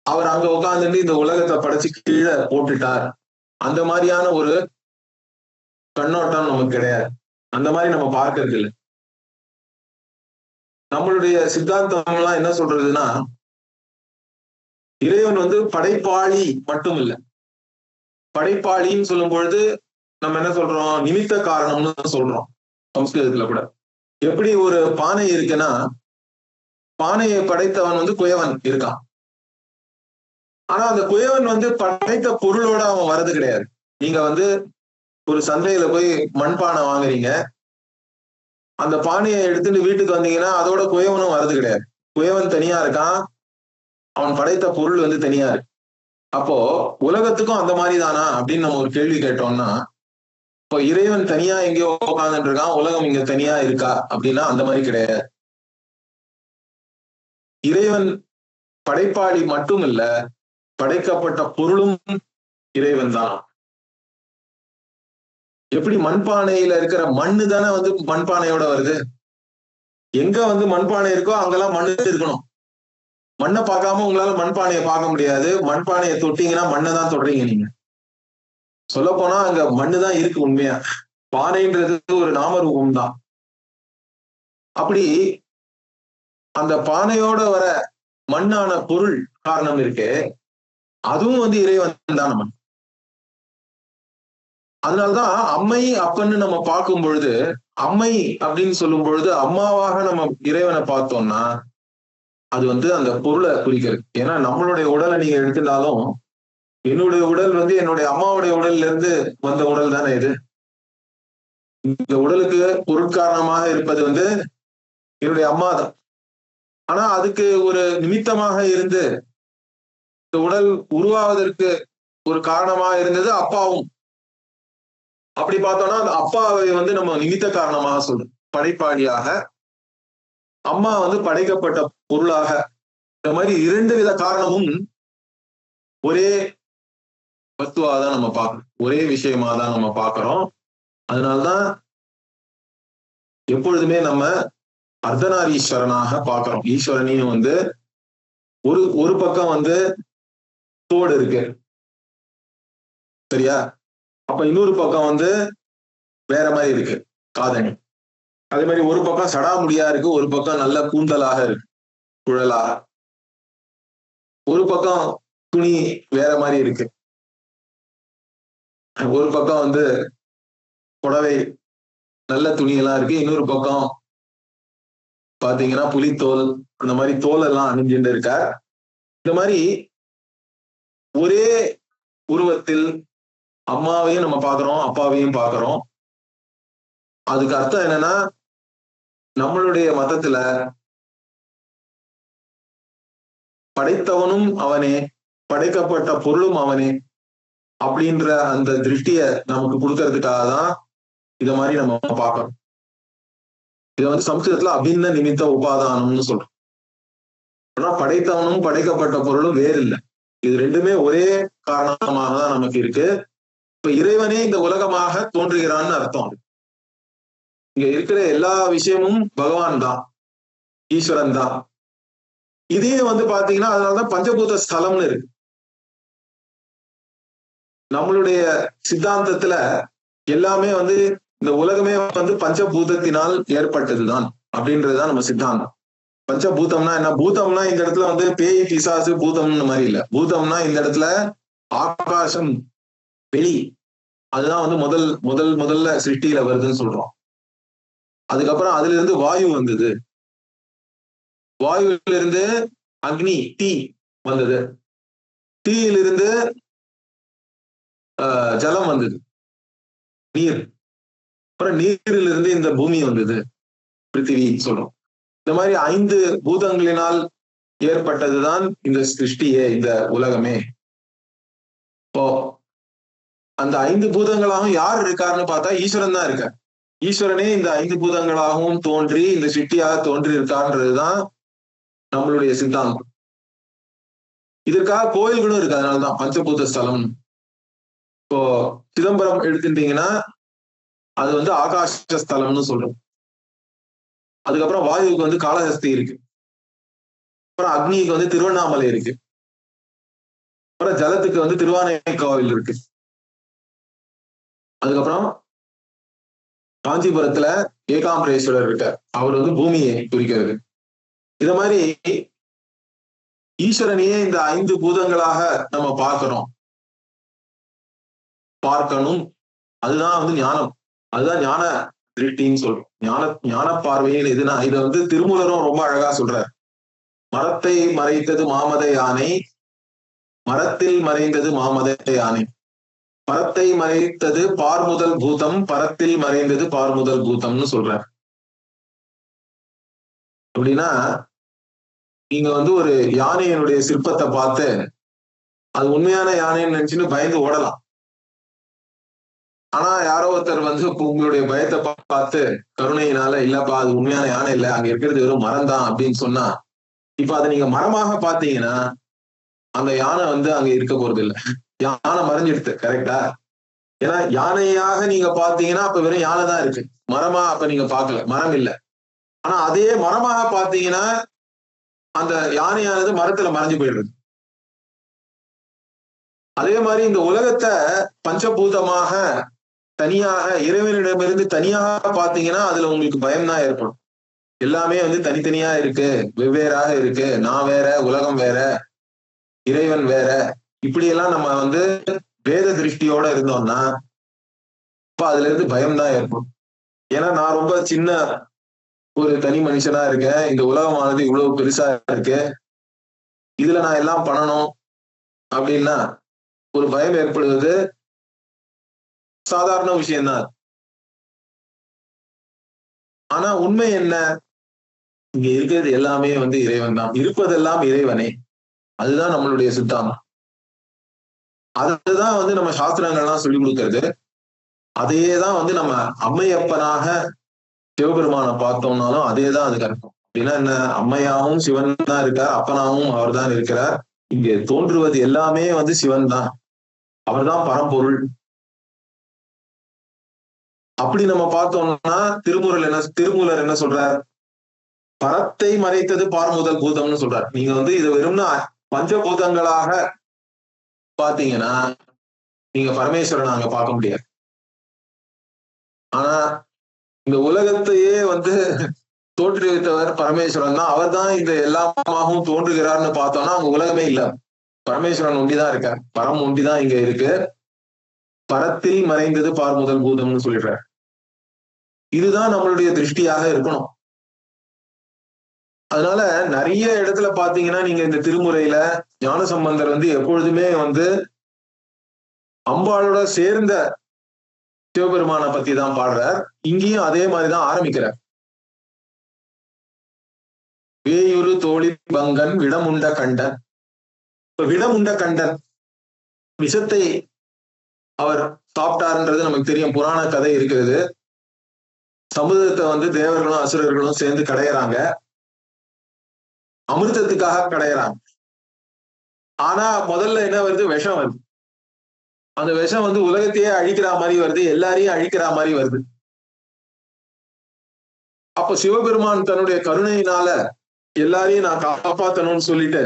S2: அவர் அங்க உட்காந்துட்டு இந்த உலகத்தை படைச்சு கீழே போட்டுட்டார், அந்த மாதிரியான ஒரு கண்ணோட்டம் நமக்கு கிடையாது. அந்த மாதிரி நம்ம பார்க்கறது இல்லை. நம்மளுடைய சித்தாந்தம் எல்லாம் என்ன சொல்றதுன்னா, இறைவன் வந்து படைப்பாளி மட்டும் இல்ல. படைப்பாளின்னு சொல்லும் பொழுது நம்ம என்ன சொல்றோம், நிமித்த காரணம்னு சொல்றோம் சம்ஸ்கிருதத்துல கூட. எப்படி ஒரு பானை இருக்குன்னா, பானையை படைத்தவன் வந்து குயவன் இருக்கான். ஆனா அந்த குயவன் வந்து படைத்த பொருளோட அவன் வர்றது கிடையாது. நீங்க வந்து ஒரு சந்தையில போய் மண்பானை வாங்குறீங்க, அந்த பானையை எடுத்துட்டு வீட்டுக்கு வந்தீங்கன்னா அதோட குயவனும் வர்றது கிடையாது. குயவன் தனியா இருக்கான், அவன் படைத்த பொருள் வந்து தனியா இருக்கு. அப்போ உலகத்துக்கும் அந்த மாதிரி தானா அப்படின்னு நம்ம ஒரு கேள்வி கேட்டோம்னா, இப்போ இறைவன் தனியா எங்கேயோ உட்கார்ந்துட்டு இருக்கான், உலகம் இங்க தனியா இருக்கா அப்படின்னா அந்த மாதிரி கிடையாது. இறைவன் படைப்பாளி மட்டும் இல்ல, படைக்கப்பட்ட பொருளும் இறைவன் தான். எப்படி மண்பானையில இருக்கிற மண்ணு தானே வந்து மண்பானையோட வருது. எங்க வந்து மண்பானை இருக்கோ அங்கெல்லாம் மண்ணு இருக்கணும். மண்ணை பார்க்காம உங்களால மண்பானையை பார்க்க முடியாது. மண்பானையை தொட்டீங்கன்னா மண்ணை தான் தொடுறீங்க நீங்க. சொல்ல போனா அங்க மண்ணு தான் இருக்கு உண்மையா. பானைன்றது ஒரு நாமரூபம் தான். அப்படி அந்த பானையோட வர மண்ணான பொருள் காரணம் இருக்கு, அதுவும் வந்து இறைவன் தான். நம்ம அதனால்தான் அம்மை அப்பன்னு நம்ம பார்க்கும் பொழுது, அம்மை அப்படின்னு சொல்லும் பொழுது அம்மாவாக நம்ம இறைவனை பார்த்தோம்னா அது வந்து அந்த பொருளை குறிக்கிறது. ஏன்னா நம்மளுடைய உடலை நீங்க எடுத்துட்டாலும், என்னுடைய உடல் வந்து என்னுடைய அம்மாவுடைய உடல்ல இருந்து வந்த உடல் தானே இது. இந்த உடலுக்கு பொருட்காரணமாக இருப்பது வந்து என்னுடைய அம்மா தான். ஆனா அதுக்கு ஒரு நிமித்தமாக இருந்து இந்த உடல் உருவாவதற்கு ஒரு காரணமாக இருந்தது அப்பாவும். அப்படி பார்த்தோம்னா அந்த அப்பாவை வந்து நம்ம நிமித்த காரணமாக சொல்றோம், படைப்பாளியாக. அம்மா வந்து படைக்கப்பட்ட பொருளாக. இந்த மாதிரி இரண்டு வித காரணமும் ஒரே வஸ்துவா தான் நம்ம பார்க்கணும், ஒரே விஷயமா தான் நம்ம பார்க்கிறோம். அதனால்தான் எப்பொழுதுமே நம்ம அர்த்தநாரீஸ்வரனாக பார்க்கிறோம். ஈஸ்வரனையும் வந்து ஒரு ஒரு பக்கம் வந்து தோடு இருக்கு, சரியா? அப்ப இன்னொரு பக்கம் வந்து வேற மாதிரி இருக்கு, காதணி. அதே மாதிரி ஒரு பக்கம் சடாமுடியா இருக்கு, ஒரு பக்கம் நல்ல கூந்தலாக இருக்கு, குழலாக. ஒரு பக்கம் துணி வேற மாதிரி இருக்கு, ஒரு பக்கம் வந்து புடவை நல்ல துணியெல்லாம் இருக்கு, இன்னொரு பக்கம் பாத்தீங்கன்னா புலித்தோல் அந்த மாதிரி தோல் எல்லாம் அணிஞ்சுட்டு இருக்கார். இந்த மாதிரி ஒரே உருவத்தில் அம்மாவையும் நம்ம பார்க்கிறோம், அப்பாவையும் பார்க்கிறோம். அதுக்கு அர்த்தம் என்னன்னா, நம்மளுடைய மதத்துல படைத்தவனும் அவனே, படைக்கப்பட்ட பொருளும் அவனே அப்படின்ற அந்த திருஷ்டிய நமக்கு கொடுக்கறதுக்காக தான் இத மாதிரி நம்ம பார்க்கணும். இத வந்து சம்ஸ்கிருதத்துல அபின்ன நிமித்த உபாதானம்னு சொல்றோம். ஆனா படைத்தவனும் படைக்கப்பட்ட பொருளும் வேறு இல்லை, இது ரெண்டுமே ஒரே காரணமாக தான் நமக்கு இருக்கு. இப்ப இறைவனே இந்த உலகமாக தோன்றுகிறான்னு அர்த்தம். இங்க இருக்கிற எல்லா விஷயமும் பகவான் தான், ஈஸ்வரன் தான். இதே வந்து பாத்தீங்கன்னா அதனாலதான் பஞ்சபூத ஸ்தலம்னு இருக்கு. நம்மளுடைய சித்தாந்தத்துல எல்லாமே வந்து இந்த உலகமே வந்து பஞ்சபூதத்தினால் ஏற்பட்டதுதான் அப்படின்றதுதான் நம்ம சித்தாந்தம். பஞ்சபூதம்னா என்ன? பூதம்னா இந்த இடத்துல வந்து பேய் பிசாசு பூதம்னு மாதிரி இல்ல. பூதம்னா இந்த இடத்துல ஆகாசம், வெளி, அதுதான் வந்து முதல்ல சிருஷ்டியில வருதுன்னு சொல்றோம். அதுக்கப்புறம் அதுல இருந்து வாயு வந்தது, வாயுல இருந்து அக்னி தீ வந்தது, தீயிலிருந்து ஜலம் வந்தது, நீர், அப்புறம் நீரில் இருந்து இந்த பூமி வந்தது, பிருத்திவி சொல்றோம். இந்த மாதிரி 5 பூதங்களினால் ஏற்பட்டதுதான் இந்த சிருஷ்டியே, இந்த உலகமே. இப்போ அந்த 5 பூதங்களாகவும் யார் இருக்காருன்னு பார்த்தா ஈஸ்வரன் தான் இருக்கார். ஈஸ்வரனே இந்த 5 பூதங்களாகவும் தோன்றி இந்த சிருஷ்டியாக தோன்றி இருக்கான்றதுதான் நம்மளுடைய சித்தாந்தம். இதற்காக கோயில்களும் இருக்கு, அதனாலதான் பஞ்சபூத ஸ்தலம். இப்போ சிதம்பரம் எடுத்துட்டீங்கன்னா அது வந்து ஆகாச ஸ்தலம்னு சொல்றோம். அதுக்கப்புறம் வாயுவுக்கு வந்து காளஹஸ்தி இருக்கு, அப்புறம் அக்னிக்கு வந்து திருவண்ணாமலை இருக்கு, அப்புறம் ஜலத்துக்கு வந்து திருவானைக்காவல் இருக்கு, அதுக்கப்புறம் காஞ்சிபுரத்துல ஏகாம்பரேஸ்வரர் இருக்கார், அவர் வந்து பூமியை குறிக்கிறது. இத மாதிரி ஈஸ்வரனையே இந்த 5 பூதங்களாக நம்ம பார்க்கணும். அதுதான் வந்து ஞானம். அதுதான் ஞான திருஷ்டின்னு சொல்றோம். ஞான பார்வையின் எதுனா இதை வந்து திருமூலரும் ரொம்ப அழகா சொல்றார். மரத்தை மறைத்தது மாமத யானை, மரத்தில் மறைந்தது மாமத யானை. பரத்தை மறைத்தது பார்முதல் பூதம், பரத்தில் மறைந்தது பார்முதல் பூதம்னு சொல்றார். அப்படின்னா நீங்க வந்து ஒரு யானையினுடைய சிற்பத்தை பார்த்து அது உண்மையான யானைன்னு நினைச்சுன்னு பயந்து ஓடலாம். ஆனா யாரோ ஒருத்தர் வந்து உங்களுடைய பயத்தை பார்த்து கருணையினால, இல்லப்பா அது உண்மையான யானை இல்லை, அங்க இருக்கிறது வெறும் மரம் தான் அப்படின்னு சொன்னா, இப்ப அதை நீங்க மரமாக பாத்தீங்கன்னா அந்த யானை வந்து அங்க இருக்க போறது இல்லை. யானை மறைஞ்சிடுது. கரெக்டா? ஏன்னா யானையாக நீங்க பாத்தீங்கன்னா அப்ப வெறும் யானை தான் இருக்கு, மரமா அப்ப நீங்க பாக்கல, மரம் இல்லை. ஆனா அதே மரமாக பாத்தீங்கன்னா அந்த யானையானது மரத்துல மறைஞ்சு போயிடுறது. அதே மாதிரி இந்த உலகத்தை பஞ்சபூதமாக தனியாக இறைவனிடமிருந்து தனியாக பாத்தீங்கன்னா அதுல உங்களுக்கு பயம்தான் ஏற்படும். எல்லாமே வந்து தனித்தனியா இருக்கு, வெவ்வேறாக இருக்கு, நான் வேற, உலகம் வேற, இறைவன் வேற, இப்படியெல்லாம் நம்ம வந்து வேத திருஷ்டியோட இருந்தோம்னா இப்ப அதுல இருந்து பயம்தான் ஏற்படும். ஏன்னா நான் ரொம்ப சின்ன ஒரு தனி மனுஷனா இருக்கேன், இந்த உலகமானது இவ்வளவு பெருசா இருக்கு, இதுல நான் எல்லாம் பண்ணணும் அப்படின்னா ஒரு பயம் ஏற்படுவது சாதாரண விஷயம்தான். ஆனா உண்மை என்ன? இங்க இருக்கிறது எல்லாமே வந்து இறைவன் தான், இருப்பதெல்லாம் இறைவனே. அதுதான் நம்மளுடைய சித்தாந்தம். அதுதான் வந்து நம்ம சாஸ்திரங்கள்லாம் சொல்லி கொடுக்கறது. அதையேதான் வந்து நம்ம அம்மையப்பனாக சிவபெருமானை பார்த்தோம்னாலும் அதேதான் அதுக்கு அர்த்தம். அப்படின்னா என்ன? அம்மையாவும் சிவன் தான் இருக்கார், அப்பனாவும் அவர் தான் இருக்கிறார். இங்கே தோன்றுவது எல்லாமே வந்து சிவன் தான், அவர் தான் பரம்பொருள். அப்படி நம்ம பார்த்தோம்னா திருமூலர் என்ன சொல்றார்? பரத்தை மறைத்தது பார்முதல் பூதம்னு சொல்றார். நீங்க வந்து இது வெறும்னா பஞ்சபூதங்களாக பாத்தீங்கன்னா நீங்க பரமேஸ்வரனை அங்க பார்க்க முடியாது. ஆனா இந்த உலகத்தையே வந்து தோற்றுவித்தவர் பரமேஸ்வரன் தான், அவர் தான் இந்த எல்லாமாகவும் தோன்றுகிறார்னு பார்த்தோம்னா அங்க உலகமே இல்ல, பரமேஸ்வரன் ஒண்டிதான் இருக்கார், பரம் ஒண்டிதான் இங்க இருக்கு. பரத்தில் மறைந்தது பார்முதல் பூதம்னு சொல்லிடுறார். இதுதான் நம்மளுடைய திருஷ்டியாக இருக்கணும். அதனால நிறைய இடத்துல பாத்தீங்கன்னா நீங்க இந்த திருமுறையில ஞானசம்பந்தர் வந்து எப்பொழுதுமே வந்து அம்பாளோட சேர்ந்த சிவபெருமானை பத்தி தான் பாடுறார். இங்கேயும் அதே மாதிரிதான் ஆரம்பிக்கிறார். வேயுரு தோழி பங்கன் விடமுண்ட கண்டன். இப்ப விடமுண்ட கண்டன் விஷத்தை அவர் சாப்பிட்டாருன்றது நமக்கு தெரியும், புராண கதை இருக்கிறது. சமுதிரத்தை வந்து தேவர்களும் அசுரர்களும் சேர்ந்து கடையிறாங்க, அமிர்தத்துக்காக கடையிறாங்க. ஆனா முதல்ல என்ன வருது? விஷம் வருது. அந்த விஷம் வந்து உலகத்தையே அழிக்கிற மாதிரி வருது, எல்லாரையும் அழிக்கிற மாதிரி வருது. அப்ப சிவபெருமான் தன்னுடைய கருணையினால எல்லாரையும் நான் காப்பாற்றணும்னு சொல்லிட்டு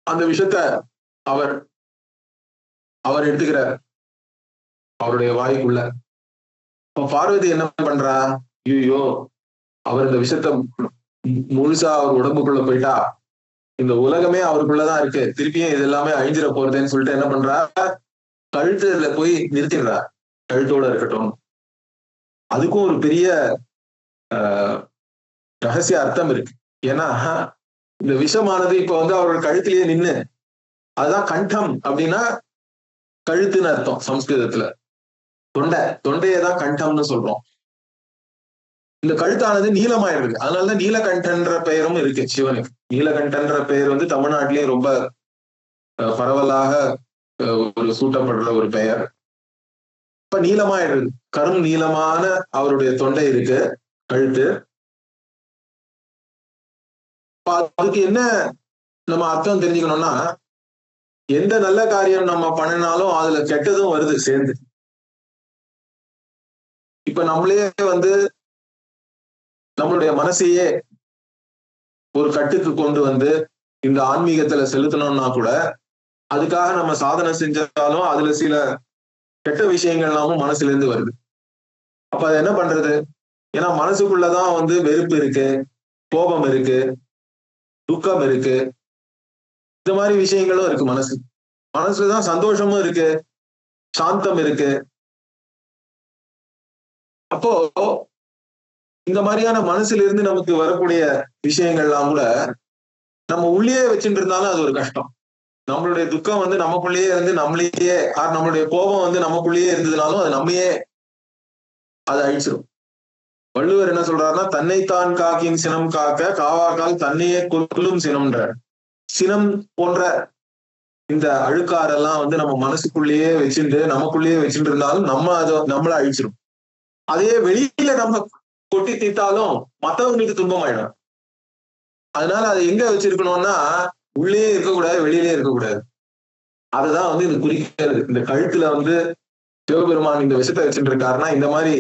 S2: அந்த விஷத்தை அவர் எடுத்துக்கிறார் அவருடைய வாய்க்குள்ள. இப்ப பார்வதி என்ன பண்றா? ஐயோ, அவர் இந்த விஷத்தை முழுசா அவர் உடம்புக்குள்ள போயிட்டா இந்த உலகமே அவருக்குள்ளதான் இருக்கு, திருப்பியும் இது எல்லாமே அழிஞ்சிட போறதுன்னு சொல்லிட்டு என்ன பண்றா? கழுத்துல போய் நிறுத்திடுறா, கழுத்தோட இருக்கட்டும். அதுக்கும் ஒரு பெரிய ரகசிய அர்த்தம் இருக்கு. ஏன்னா இந்த விஷமானது இப்ப வந்து அவரோட கழுத்திலேயே நின்னு, அதுதான் கண்டம். அப்படின்னா கழுத்துன்னு அர்த்தம் சம்ஸ்கிருதத்துல. தொண்டையதான் கண்டம்னு சொல்றோம். இந்த கழுத்தானது நீளமாயிருக்கு, அதனாலதான் நீலகண்டன்ற பெயரும் இருக்கு சிவனுக்கு. நீலகண்டன்ற பெயர் வந்து தமிழ்நாட்டிலேயே ரொம்ப பரவலாக ஒரு சூட்டப்படுற ஒரு பெயர். இப்ப நீளமாயிருக்கு, கரும் நீளமான அவருடைய தொண்டை இருக்கு, கழுத்து. அதுக்கு என்ன நம்ம அர்த்தம் தெரிஞ்சுக்கணும்னா, எந்த நல்ல காரியம் நம்ம பண்ணினாலும் அதுல கெட்டதும் வருது சேர்ந்து. இப்ப நம்மளே வந்து நம்மளுடைய மனசையே ஒரு கட்டுக்கு கொண்டு வந்து இந்த ஆன்மீகத்துல செலுத்தணும்னா கூட அதுக்காக நம்ம சாதனை செஞ்சாலும் அதுல சில கெட்ட விஷயங்கள்லாமும் மனசுல இருந்து வருது. அப்ப அது என்ன பண்றது? ஏன்னா மனசுக்குள்ளதான் வந்து வெறுப்பு இருக்கு, கோபம் இருக்கு, துக்கம் இருக்கு, இந்த மாதிரி விஷயங்களும் இருக்கு. மனசுலதான் சந்தோஷமும் இருக்கு, சாந்தம் இருக்கு. அப்போ இந்த மாதிரியான மனசுல இருந்து நமக்கு வரக்கூடிய விஷயங்கள்லாம் கூட நம்ம உள்ளே வச்சுட்டு இருந்தாலும் அது ஒரு கஷ்டம். நம்மளுடைய துக்கம் வந்து நமக்குள்ளேயே இருந்து நம்மளையே, நம்மளுடைய கோபம் வந்து நமக்குள்ளேயே இருந்ததுனாலும் அது நம்மையே அதை அழிச்சிடும். வள்ளுவர் என்ன சொல்றாருன்னா, தன்னைத்தான் காக்கின் சினம் காக்க காவாக்கால் தன்னையே கொல்லும் சினம்ன்ற. சினம் போன்ற இந்த அழுக்காரெல்லாம் வந்து நம்ம மனசுக்குள்ளேயே வச்சுட்டு நமக்குள்ளேயே வச்சுட்டு இருந்தாலும் நம்மள அழிச்சிடும். அதையே வெளியில நம்ம கொட்டி தீர்த்தாலும் மற்றவங்களுக்கு துன்பம் ஆயிடும். அதனால அதை எங்க வச்சிருக்கணும்னா, உள்ளே இருக்கக்கூடாது, வெளியிலே இருக்கக்கூடாது. அதுதான் வந்து இது குறிக்கிறது. இந்த கழுத்துல வந்து சிவபெருமான் இந்த விஷத்தை வச்சுட்டு இருக்காருன்னா, இந்த மாதிரி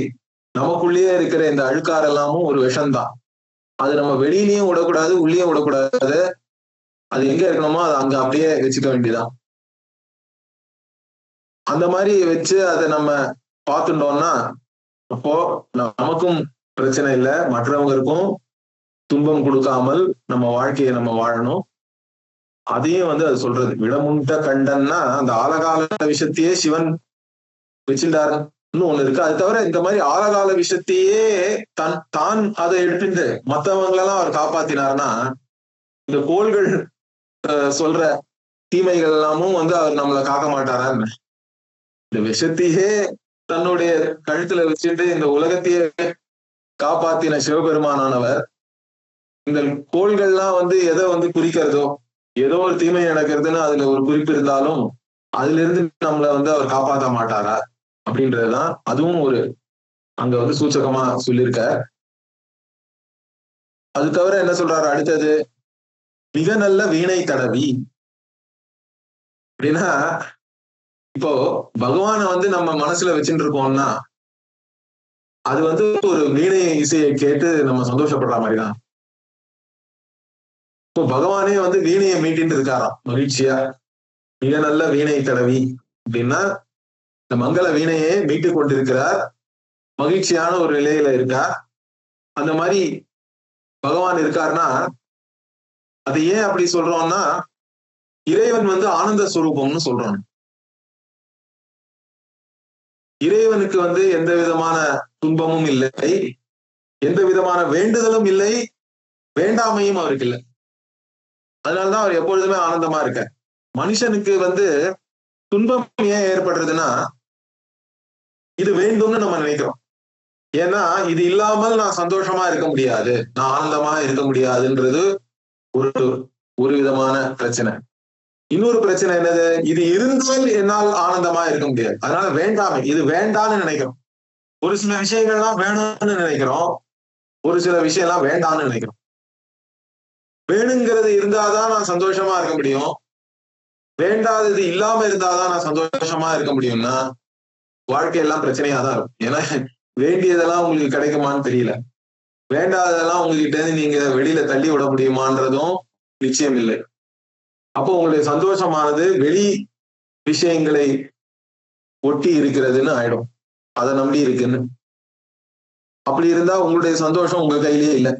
S2: நமக்குள்ளேயே இருக்கிற இந்த அழுக்காரெல்லாமும் ஒரு விஷம்தான். அது நம்ம வெளியிலயும் விடக்கூடாது, உள்ளேயும் விடக்கூடாது. அது எங்க இருக்கணுமோ அதை அங்க அப்படியே வச்சுக்க வேண்டியதான். அந்த மாதிரி வச்சு அதை நம்ம பார்த்துட்டோம்னா, அப்போ நமக்கும் பிரச்சனை இல்லை, மற்றவங்களுக்கும் துன்பம் கொடுக்காமல் நம்ம வாழ்க்கையை நம்ம வாழணும். அதையும் வந்து அது சொல்றது. விடமுண்ட கண்டன்னா அந்த ஆலகால விஷயத்தையே சிவன் வச்சுட்டாருன்னு ஒண்ணு இருக்கு. அது தவிர இந்த மாதிரி ஆலகால விஷயத்தையே தான் அதை எடுத்துட்டு மற்றவங்களெல்லாம் அவர் காப்பாத்தினார்னா, இந்த கோள்கள் சொல்ற தீமைகள் எல்லாமும் வந்து அவர் நம்மளை காக்க மாட்டாரான்னு. இந்த விஷத்தையே தன்னுடைய கழுத்துல வச்சுட்டு இந்த உலகத்தையே காப்பாத்தின சிவபெருமானானவர், இந்த கோள்கள்லாம் வந்து எதை வந்து குறிக்கிறதோ, ஏதோ ஒரு தீமை நடக்கிறதுன்னு அதுல ஒரு குறிப்பு இருந்தாலும் அதுல இருந்து நம்மளை வந்து அவர் காப்பாற்ற மாட்டாரா அப்படின்றதுதான் அதுவும் ஒரு அங்க வந்து சூச்சகமா சொல்லியிருக்க. அது தவிர என்ன சொல்றாரு அடுத்தது, மிக நல்ல வீணை தடவி அப்படின்னா, இப்போ பகவானை வந்து நம்ம மனசுல வச்சுட்டு இருக்கோம்னா அது வந்து ஒரு வீணை இசையை கேட்டு நம்ம சந்தோஷப்படுற மாதிரிதான். இப்போ பகவானே வந்து வீணையை மீட்டின்னு இருக்காராம் மகிழ்ச்சியா. மிக நல்ல வீணை தடவி அப்படின்னா இந்த மங்கள வீணையை மீட்டு கொண்டிருக்கிறார், மகிழ்ச்சியான ஒரு நிலையில இருக்கார். அந்த மாதிரி பகவான் இருக்காருன்னா, அது ஏன் அப்படி சொல்றோம்னா, இறைவன் வந்து ஆனந்த ஸ்வரூபம்னு சொல்றோம். இறைவனுக்கு வந்து எந்த விதமான துன்பமும் இல்லை, எந்த விதமான வேண்டுதலும் இல்லை, வேண்டாமையும் அவருக்கு இல்லை. அதனாலதான் அவர் எப்பொழுதுமே ஆனந்தமா இருக்க. மனுஷனுக்கு வந்து துன்பம் ஏன் ஏற்படுறதுன்னா, இது வேண்டும்னு நம்ம நினைக்கிறோம். ஏன்னா இது இல்லாமல் நான் சந்தோஷமா இருக்க முடியாது, நான் ஆனந்தமா இருக்க முடியாதுன்றது ஒரு விதமான பிரச்சனை. இன்னொரு பிரச்சனை என்னது, இது இருந்தால் என்னால் ஆனந்தமா இருக்க முடியாது, அதனால வேண்டாமை, இது வேண்டாம்னு நினைக்கிறோம். ஒரு சில விஷயங்கள்லாம் வேணும்னு நினைக்கிறோம், ஒரு சில விஷயம் எல்லாம் வேண்டாம்னு நினைக்கிறோம். வேணுங்கிறது இருந்தாதான் நான் சந்தோஷமா இருக்க முடியும், வேண்டாதது இல்லாம இருந்தாதான் நான் சந்தோஷமா இருக்க முடியும்னா வாழ்க்கையெல்லாம் பிரச்சனையா தான் இருக்கும். ஏன்னா வேண்டியதெல்லாம் உங்களுக்கு கிடைக்குமான்னு தெரியல, வேண்டாததெல்லாம் உங்ககிட்ட இருந்து நீங்க வெளியில தள்ளி விட முடியுமான்றதும் நிச்சயம் இல்லை. அப்போ உங்களுடைய சந்தோஷமானது வெளி விஷயங்களை ஒட்டி இருக்கிறதுன்னு ஆயிடும், அதை நம்பி இருக்குன்னு. அப்படி இருந்தா உங்களுடைய சந்தோஷம் உங்க கையிலேயே இல்லை.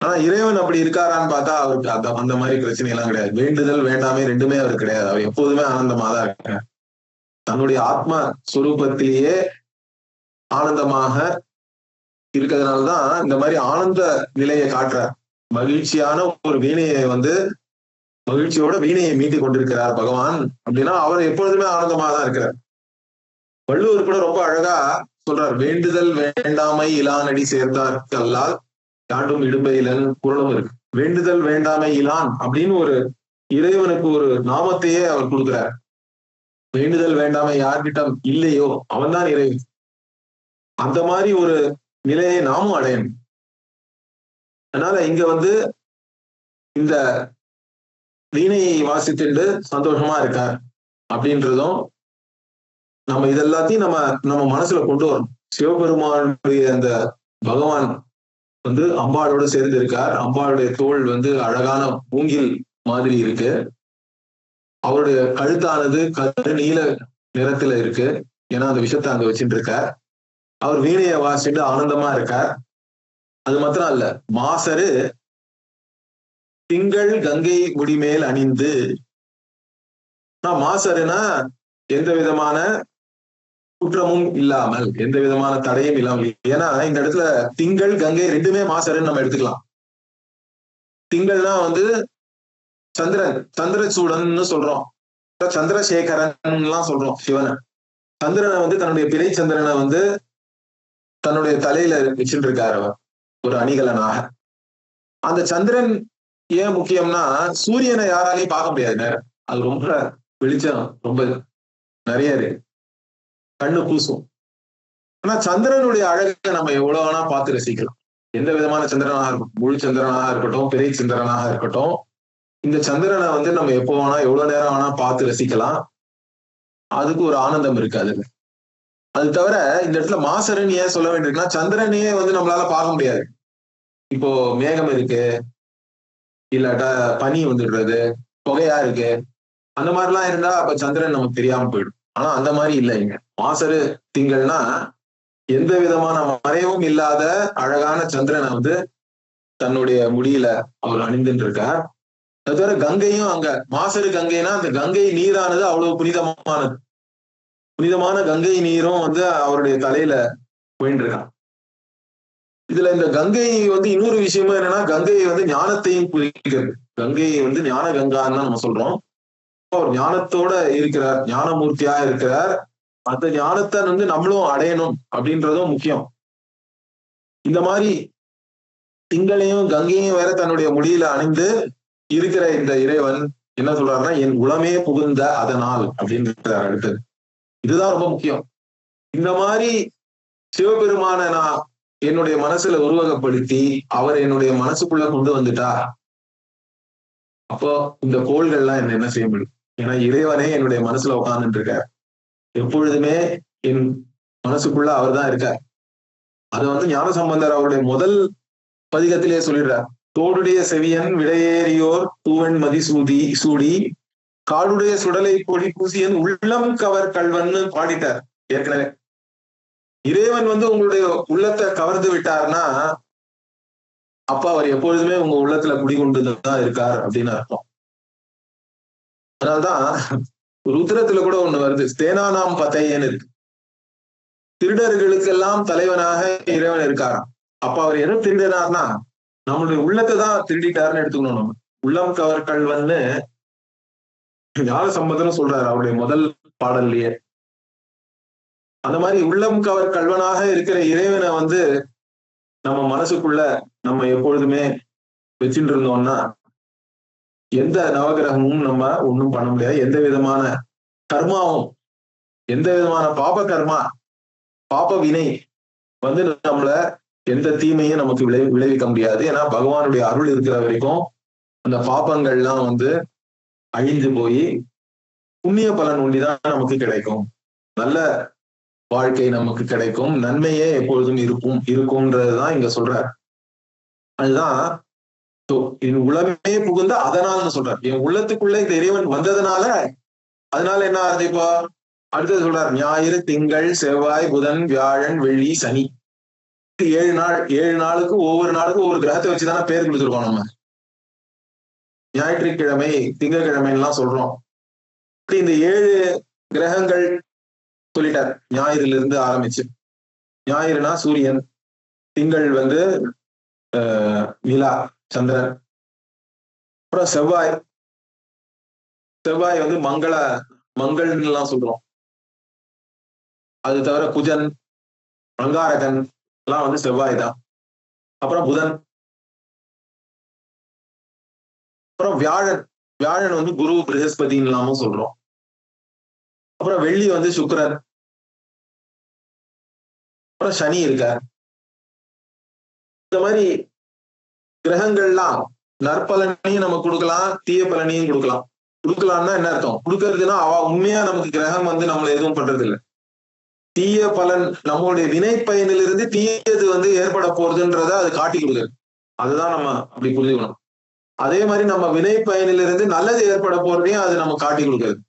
S2: ஆனா இறைவன் அப்படி இருக்காரான்னு பார்த்தா அவருக்கு அந்த மாதிரி பிரச்சனை எல்லாம் கிடையாது. வேண்டுதல் வேண்டாமே ரெண்டுமே அவருக்கு கிடையாது. அவர் எப்போதுமே ஆனந்தமா தான் இருக்கார். தன்னுடைய ஆத்ம சுரூபத்திலேயே ஆனந்தமாக இருக்கிறதுனாலதான் இந்த மாதிரி ஆனந்த நிலையை காட்டுறார். மகிழ்ச்சியான ஒரு வீணையை வந்து மகிழ்ச்சியோட வீணையை மீட்டி கொண்டிருக்கிறார் பகவான் அப்படின்னா அவர் எப்பொழுதுமே ஆனந்தமா தான் இருக்கிறார். வள்ளுவர் கூட ரொம்ப அழகா சொல்றார், வேண்டுதல் வேண்டாமை இலானடி சேர்த்தார் கல்லால் தாண்டும் இடும்பையிலன் குரலும் இருக்கு. வேண்டுதல் வேண்டாமை இலான் அப்படின்னு ஒரு இறைவனுக்கு ஒரு நாமத்தையே அவர் கொடுக்கிறார். வேண்டுதல் வேண்டாமை யார்கிட்ட இல்லையோ அவன்தான் இறைவன். அந்த மாதிரி ஒரு நிலையை நாமும் அடையணும். அதனால இங்க வந்து இந்த வீணையை வாசித்துட்டு சந்தோஷமா இருக்கார் அப்படின்றதும் நம்ம இதெல்லாத்தையும் நம்ம மனசுல கொண்டு வரணும். சிவபெருமானுடைய அந்த பகவான் வந்து அம்பாளோட சேர்ந்து இருக்கார். அம்பாளுடைய தோல் வந்து அழகான மூங்கில் மாதிரி இருக்கு. அவருடைய கழுத்தானது கருநீல நிறத்துல இருக்கு, ஏன்னா அந்த விஷயத்தை அங்க வச்சுட்டு இருக்கார். அவர் வீணையை வாசிட்டு ஆனந்தமா இருக்கார். அது மாத்திரம் இல்ல, மாசரு திங்கள் கங்கை முடிமேல் அணிந்து. மாசருனா எந்த விதமான குற்றமும் இல்லாமல், எந்த விதமான தடையும் இல்லாமல். ஏன்னா இந்த இடத்துல திங்கள் கங்கை ரெண்டுமே மாசருன்னு நம்ம எடுத்துக்கலாம். திங்கள்னா வந்து சந்திரன், சந்திரசூடன்னு சொல்றோம், சந்திரசேகரன் எல்லாம் சொல்றோம் சிவனை. சந்திரனை வந்து தன்னுடைய பிறை சந்திரனை வந்து தன்னுடைய தலையில வச்சுட்டு இருக்காரு அவர், ஒரு அணிகலனாக. அந்த சந்திரன் ஏன் முக்கியம்னா, சூரியனை யாராலையும் பார்க்க முடியாது நேரம், அது ரொம்ப வெளிச்சம் ரொம்ப நிறைய இருக்கு, கண்ணு பூசும். ஆனா சந்திரனுடைய அழகை நம்ம எவ்வளவு வேணா பார்த்து ரசிக்கலாம். எந்த விதமான சந்திரனாக இருக்கட்டும், முழு சந்திரனாக இருக்கட்டும், பிறை சந்திரனாக இருக்கட்டும், இந்த சந்திரனை வந்து நம்ம எப்போ வேணா எவ்வளவு நேரம் வேணா பார்த்து ரசிக்கலாம். அதுக்கு ஒரு ஆனந்தம் இருக்கு அதுல. அது தவிர இந்த இடத்துல மாசரன் ஏன் சொல்ல வேண்டியிருக்குன்னா, சந்திரனையே வந்து நம்மளால பார்க்க முடியாது. இப்போ மேகம் இருக்கு, இல்லாட்டா பனி வந்துடுறது, புகையா இருக்கு, அந்த மாதிரிலாம் இருந்தா அப்ப சந்திரன் நமக்கு தெரியாம போயிடும். ஆனா அந்த மாதிரி இல்லை இங்க. மாசரு திங்கள்னா எந்த விதமான மறைவும் இல்லாத அழகான சந்திரனை வந்து தன்னுடைய முடியில அவர் அணிந்துட்டு இருக்கார். அது தவிர கங்கையும் அங்க, மாசரு கங்கைனா அந்த கங்கை நீரானது அவ்வளவு புனிதமானது. புனிதமான கங்கை நீரும் வந்து அவருடைய தலையில போயிட்டு இருக்கான். இதுல இந்த கங்கை வந்து இன்னொரு விஷயமும் என்னன்னா, கங்கை வந்து ஞானத்தையும் குறிக்கிறது. கங்கை வந்து ஞான கங்கான்னு நம்ம சொல்றோம். அவர் ஞானத்தோட இருக்கிறார், ஞானமூர்த்தியா இருக்கிறார். அந்த ஞானத்தை வந்து நம்மளும் அடையணும் அப்படின்றதும் முக்கியம். இந்த மாதிரி திங்களையும் கங்கையும் வேற தன்னுடைய முடியில அணிந்து இருக்கிற இந்த இறைவன் என்ன சொல்றாருன்னா, என் உளமே புகுந்த அதனால் அப்படின்னு அடுத்தது. இதுதான் ரொம்ப முக்கியம். இந்த மாதிரி சிவபெருமான நான் என்னுடைய மனசுல உருவகப்படுத்தி அவர் என்னுடைய மனசுக்குள்ள கொண்டு வந்துட்டா, அப்போ இந்த கோள்கள்லாம் என்ன செய்ய முடியும்? ஏன்னா இறைவனே என்னுடைய மனசுல உட்கார்ந்துட்டு இருக்கார். எப்பொழுதுமே என் மனசுக்குள்ள அவர் தான் இருக்கார். அதை வந்து ஞானசம்பந்தர் அவருடைய முதல் பதிகத்திலே சொல்லிடுறார். தோடுடைய செவியன் விடையேறியோர் தூவன் சூடி காடுடைய சுடலை பொடி பூசியன் உள்ளம் கவர் கல்வன்னு பாடிட்டார் ஏற்கனவே. இறைவன் வந்து உங்களுடைய உள்ளத்தை கவர்ந்து விட்டார்னா அப்ப அவர் எப்பொழுதுமே உங்க உள்ளத்துல குடிகொண்டுதான் இருக்கார் அப்படின்னு அர்த்தம். அதனால்தான் ருத்ரத்துல கூட ஒண்ணு வருது, ஸ்தேனானாம் பதையன்னு இருக்கு. திருடர்களுக்கெல்லாம் தலைவனாக இறைவன் இருக்காராம். அப்ப அவர் எதை திருடினார்னா நம்மளுடைய உள்ளத்தை தான் திருடிட்டாருன்னு எடுத்துக்கணும். நம்ம உள்ளம் கவர் கல்வன்னு ஞான சம்பந்தம் சொல்றாரு அவருடைய முதல் பாடல்லையே. அந்த மாதிரி உள்ளம் கவர் கல்வனாக இருக்கிற இறைவனை வந்து நம்ம மனசுக்குள்ள நம்ம எப்பொழுதுமே வச்சுட்டு இருந்தோம்னா எந்த நவகிரகமும் நம்ம ஒண்ணும் பண்ண முடியாது. எந்த விதமான கர்மாவும், எந்த விதமான பாப கர்மா, பாப வினை வந்து நம்மள எந்த தீமையும் நமக்கு விளைவிக்க முடியாது. ஏன்னா பகவானுடைய அருள் இருக்கிற வரைக்கும் அந்த பாபங்கள்லாம் வந்து அழிஞ்சு போய் புண்ணிய பலன் ஒண்டிதான் நமக்கு கிடைக்கும். நல்ல வாழ்க்கை நமக்கு கிடைக்கும், நன்மையே எப்பொழுதும் இருக்கும்ன்றதுதான் இங்க சொல்றார். அதுதான் என் உலகமே புகுந்த அதனால்னு சொல்றார். என் உள்ளத்துக்குள்ள இந்த இறைவன் வந்ததுனால, அதனால என்ன ஆகுது? இப்போ அடுத்தது சொல்றார், ஞாயிறு திங்கள் செவ்வாய் புதன் வியாழன் வெள்ளி சனி, 7 நாள். 7 நாளுக்கு ஒவ்வொரு நாளுக்கும் ஒரு கிரகத்தை வச்சுதானே பேர் கொடுத்துருக்கோம். நம்ம ஞாயிற்றுக்கிழமை திங்கக்கிழமைலாம் சொல்றோம். இந்த 7 கிரகங்கள் சொல்லிட்டார் ஞாயிறுல இருந்து ஆரம்பிச்சு. ஞாயிறுனா சூரியன், திங்கள் வந்து நிலா சந்திரன், அப்புறம் செவ்வாய். செவ்வாய் வந்து மங்கள்னு எல்லாம் சொல்றோம். அது தவிர குஜன், அங்காரகன் எல்லாம் வந்து செவ்வாய் தான். அப்புறம் புதன், அப்புறம் வியாழன். வியாழன் வந்து குரு பிரகஸ்பதினு எல்லாமும் சொல்றோம். அப்புறம் வெள்ளி வந்து சுக்கிரன், அப்புறம் சனி இருக்கார். இந்த மாதிரி கிரகங்கள்லாம் நற்பலனையும் நம்ம கொடுக்கலாம், தீய பலனையும் கொடுக்கலாம்னா என்ன அர்த்தம்? கொடுக்கறதுன்னா உண்மையா நமக்கு கிரகம் வந்து நம்மள எதுவும் பண்றது இல்லை. தீய பலன் நம்மளுடைய வினை பயனிலிருந்து தீயது வந்து ஏற்பட போறதுன்றத அது காட்டி கொடுக்குது. அதுதான் நம்ம அப்படி புரிஞ்சுக்கணும். அதே மாதிரி நம்ம வினை பயனிலிருந்து நல்லது ஏற்பட போறதையும் அது நம்ம காட்டி கொடுக்குறது.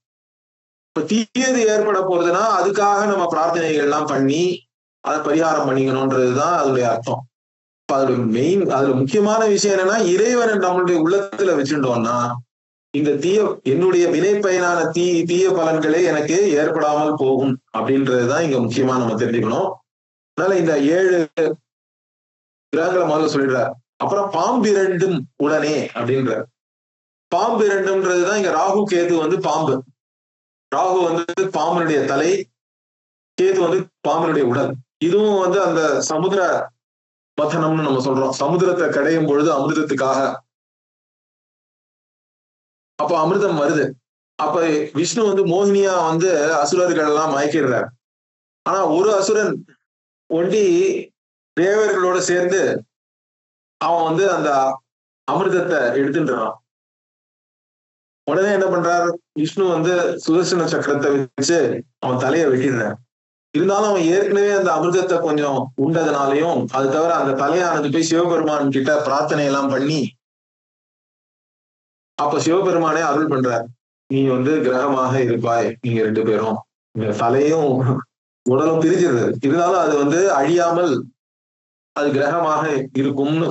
S2: இப்ப தீயது ஏற்பட போறதுன்னா அதுக்காக நம்ம பிரார்த்தனைகள் எல்லாம் பண்ணி அதை பரிகாரம் பண்ணிக்கணும்ன்றதுதான் அதனுடைய அர்த்தம். அதுல முக்கியமான விஷயம் என்னன்னா, இறைவனை நம்மளுடைய உள்ளத்துல வச்சுட்டோம்னா இந்த என்னுடைய வினை பயனான தீய பலன்களே எனக்கு ஏற்படாமல் போகும் அப்படின்றதுதான் இங்க முக்கியமா நம்ம தெரிஞ்சுக்கணும். அதனால இந்த 7 கிரகங்களை முதல்ல சொல்லிடுறார். அப்புறம் பாம்பு 2 உடனே அப்படின்ற பாம்பு 2ன்றதுதான் இங்க ராகு கேது வந்து பாம்பு. ராகு வந்து பாம்பனுடைய தலை, கேது வந்து பாம்பனுடைய உடல். இதுவும் வந்து அந்த சமுத்திர மதனம்னு நம்ம சொல்றோம். சமுத்திரத்தை கடையும் பொழுது அமிர்தத்துக்காக அப்ப அமிர்தம் வருது. அப்ப விஷ்ணு வந்து மோகினியா வந்து அசுரர்கள் எல்லாம் மயக்கிடுறார். ஆனா ஒரு அசுரன் ஒண்டி தேவர்களோட சேர்ந்து அவன் வந்து அந்த அமிர்தத்தை எடுத்துன்றான். உடனே என்ன பண்றார், விஷ்ணு வந்து சுதர்சன சக்கரத்தை வச்சு அவன் தலையை வெட்டிடுறார். இருந்தாலும் அவன் ஏற்கனவே அந்த அமிர்தத்தை கொஞ்சம் உண்டதுனாலையும், அது தவிர அந்த தலையானது போய் சிவபெருமான் கிட்ட பிரார்த்தனை எல்லாம் பண்ணி, அப்ப சிவபெருமானே அருள் பண்றார். நீ வந்து கிரகமாக இருப்பாய், நீங்க 2 பேரும். இந்த தலையும் உடலும் பிரிஞ்சிருது. இருந்தாலும் அது வந்து அழியாமல் அது கிரகமாக இருக்கும்னு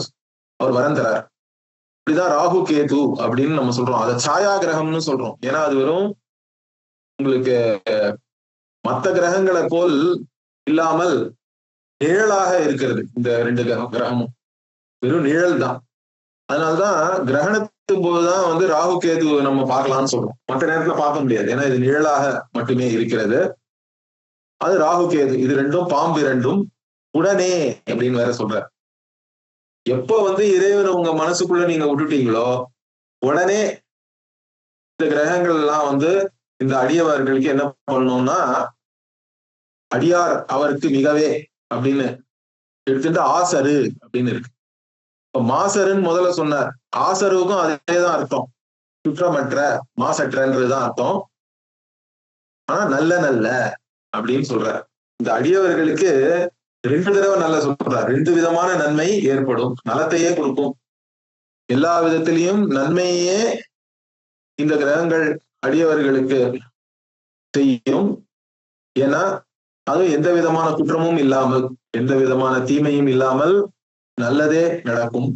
S2: அவர் வரம் தரார். இப்படிதான் ராகு கேது அப்படின்னு நம்ம சொல்றோம். அதை சாயா கிரகம்னு சொல்றோம். ஏன்னா அது வெறும் உங்களுக்கு மற்ற கிரகங்களை போல் இல்லாமல் நிழலாக இருக்கிறது. இந்த 2 கிரகமும் வெறும் நிழல் தான். அதனால்தான் கிரகணத்தின் போதுதான் வந்து ராகு கேது நம்ம பார்க்கலாம்னு சொல்றோம். மற்ற நேரத்துல பார்க்க முடியாது. ஏன்னா இது நிழலாக மட்டுமே இருக்கிறது. அது ராகு கேது இது 2 பாம்பு 2 உடனே அப்படின்னு வேற சொல்ற. எப்ப வந்து இறைவனை உங்க மனசுக்குள்ள நீங்க விட்டுட்டீங்களோ உடனே இந்த கிரகங்கள் எல்லாம் வந்து இந்த அடியவர்களுக்கு என்ன பண்ணணும்னா, அடியார் அவருக்கு மிகவே அப்படின்னு எடுத்துட்டு ஆசரு அப்படின்னு இருக்கு. இப்ப மாசருன்னு முதல்ல சொன்னார். ஆசருவுக்கும் அதேதான் அர்த்தம். குற்றமற்ற மாசற்றன்றதுதான் அர்த்தம். ஆனா நல்ல நல்ல அப்படின்னு சொல்றார். இந்த அடியவர்களுக்கு 2 தடவை நல்ல சொல்றார். 2 விதமான நன்மை ஏற்படும். நலத்தையே கொடுக்கும். எல்லா விதத்திலையும் நன்மையே இந்த கிரகங்கள் அடியவர்களுக்கு செய்யும். ஏன்னா அதுவும் எந்த விதமான குற்றமும் இல்லாமல், எந்த விதமான தீமையும் இல்லாமல் நல்லதே நடக்கும்.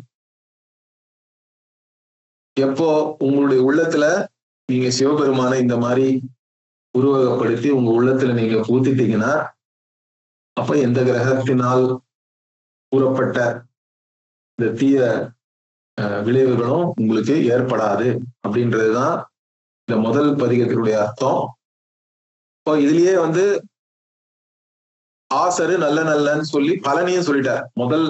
S2: எப்போ உங்களுடைய உள்ளத்துல நீங்க சிவபெருமான இந்த மாதிரி உருவகப்படுத்தி உங்க உள்ளத்துல நீங்க பூத்திட்டீங்கன்னா, அப்ப எந்த கிரகத்தினால் கூறப்பட்ட இந்த தீய விளைவுகளும் உங்களுக்கு ஏற்படாது அப்படின்றதுதான் இந்த முதல் பதிகத்தினுடைய அர்த்தம். இப்போ இதுலயே வந்து ஆசரு நல்ல நல்லன்னு சொல்லி பலனையும் சொல்லிட்டார். முதல்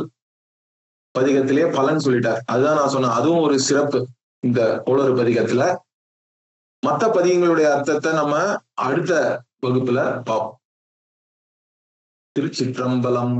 S2: பதிகத்திலேயே பலன் சொல்லிட்டார். அதுதான் நான் சொன்னேன். அதுவும் ஒரு சிறப்பு இந்த கோளறு பதிகத்துல. மற்ற பதிகங்களுடைய அர்த்தத்தை நம்ம அடுத்த வகுப்புல பார்ப்போம். திருச்சிற்றம்பலம்.